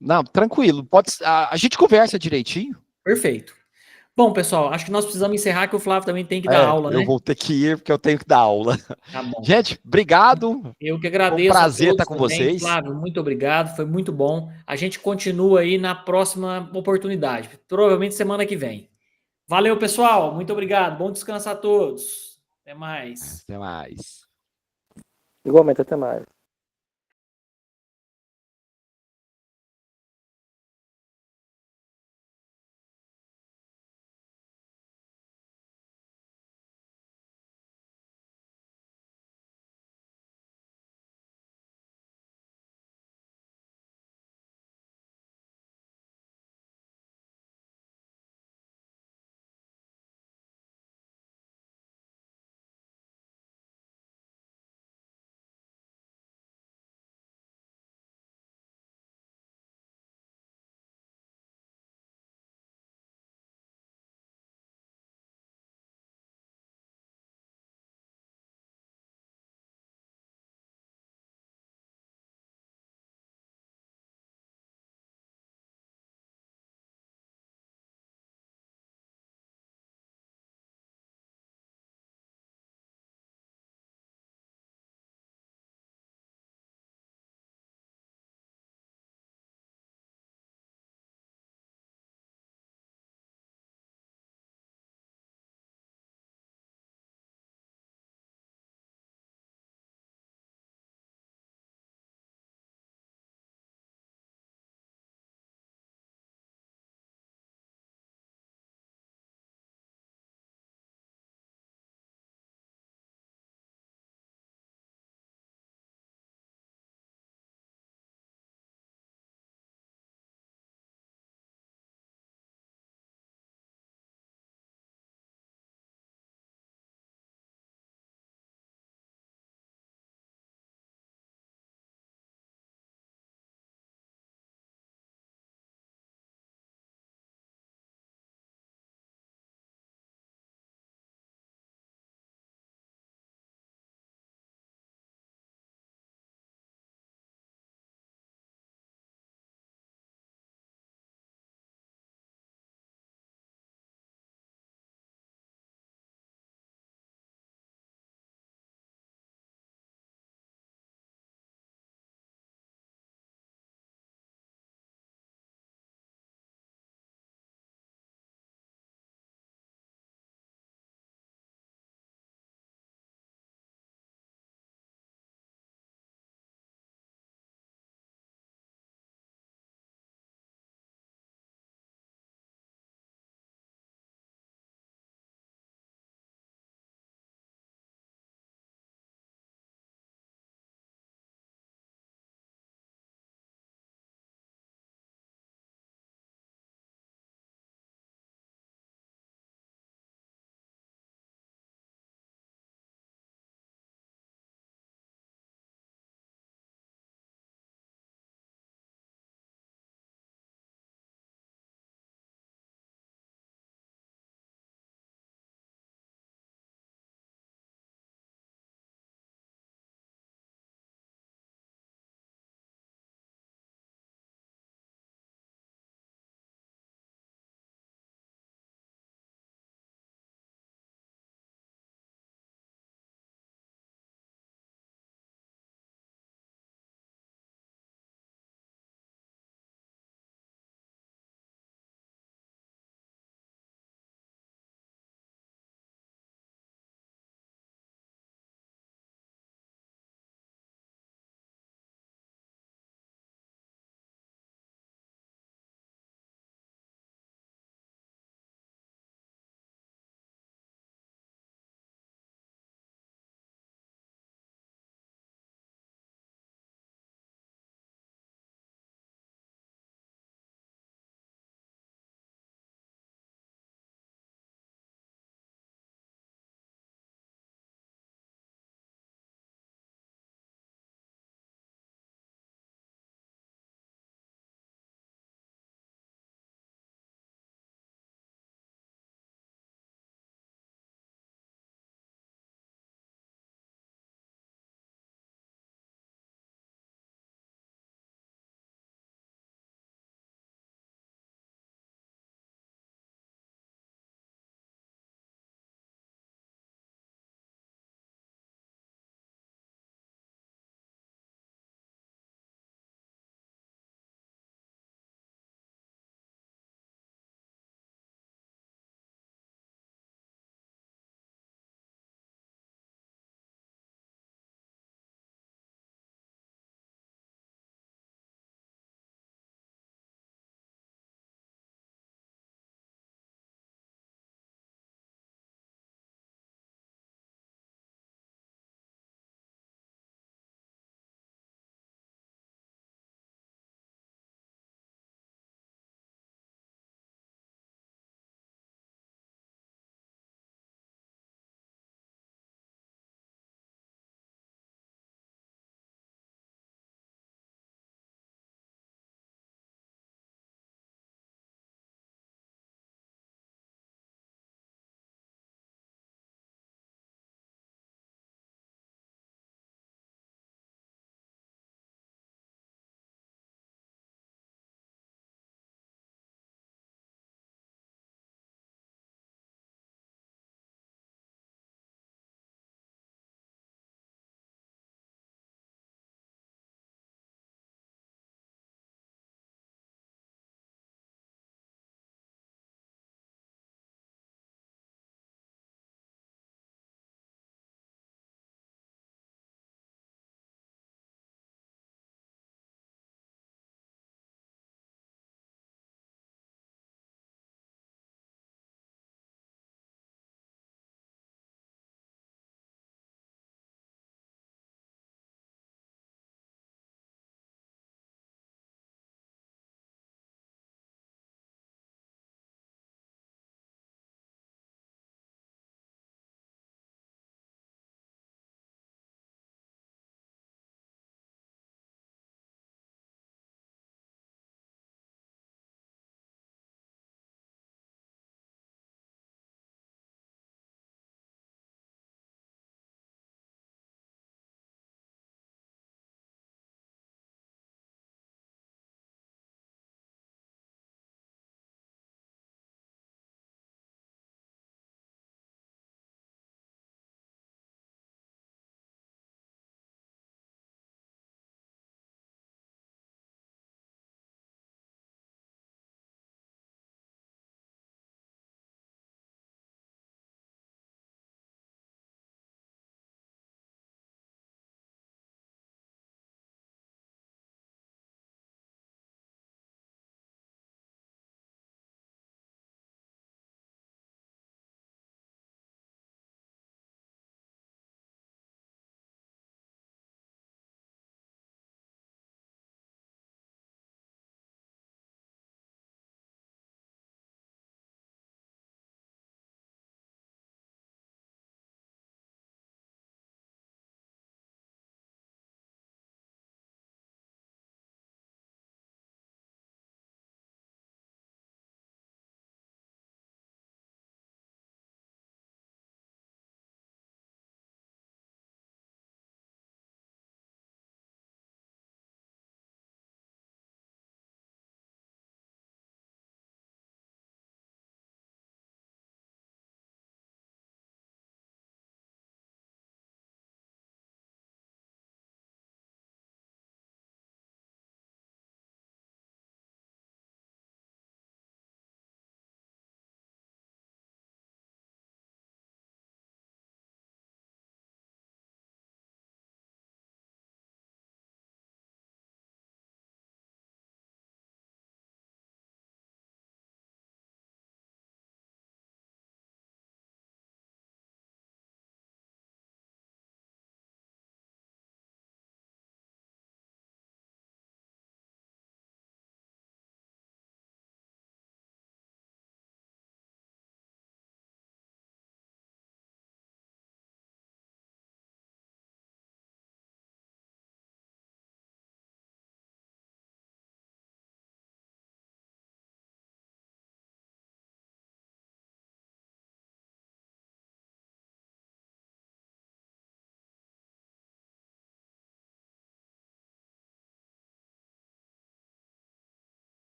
Não, tranquilo, a gente conversa direitinho. Perfeito. Bom, pessoal, acho que nós precisamos encerrar, que o Flávio também tem que dar aula, né? Eu vou ter que ir, porque eu tenho que dar aula. Tá bom. Gente, obrigado. Eu que agradeço. Foi um prazer estar com vocês. Flávio, muito obrigado, foi muito bom. A gente continua aí na próxima oportunidade, provavelmente semana que vem. Valeu, pessoal, muito obrigado. Bom descanso a todos. Até mais. Até mais. Igualmente, até mais.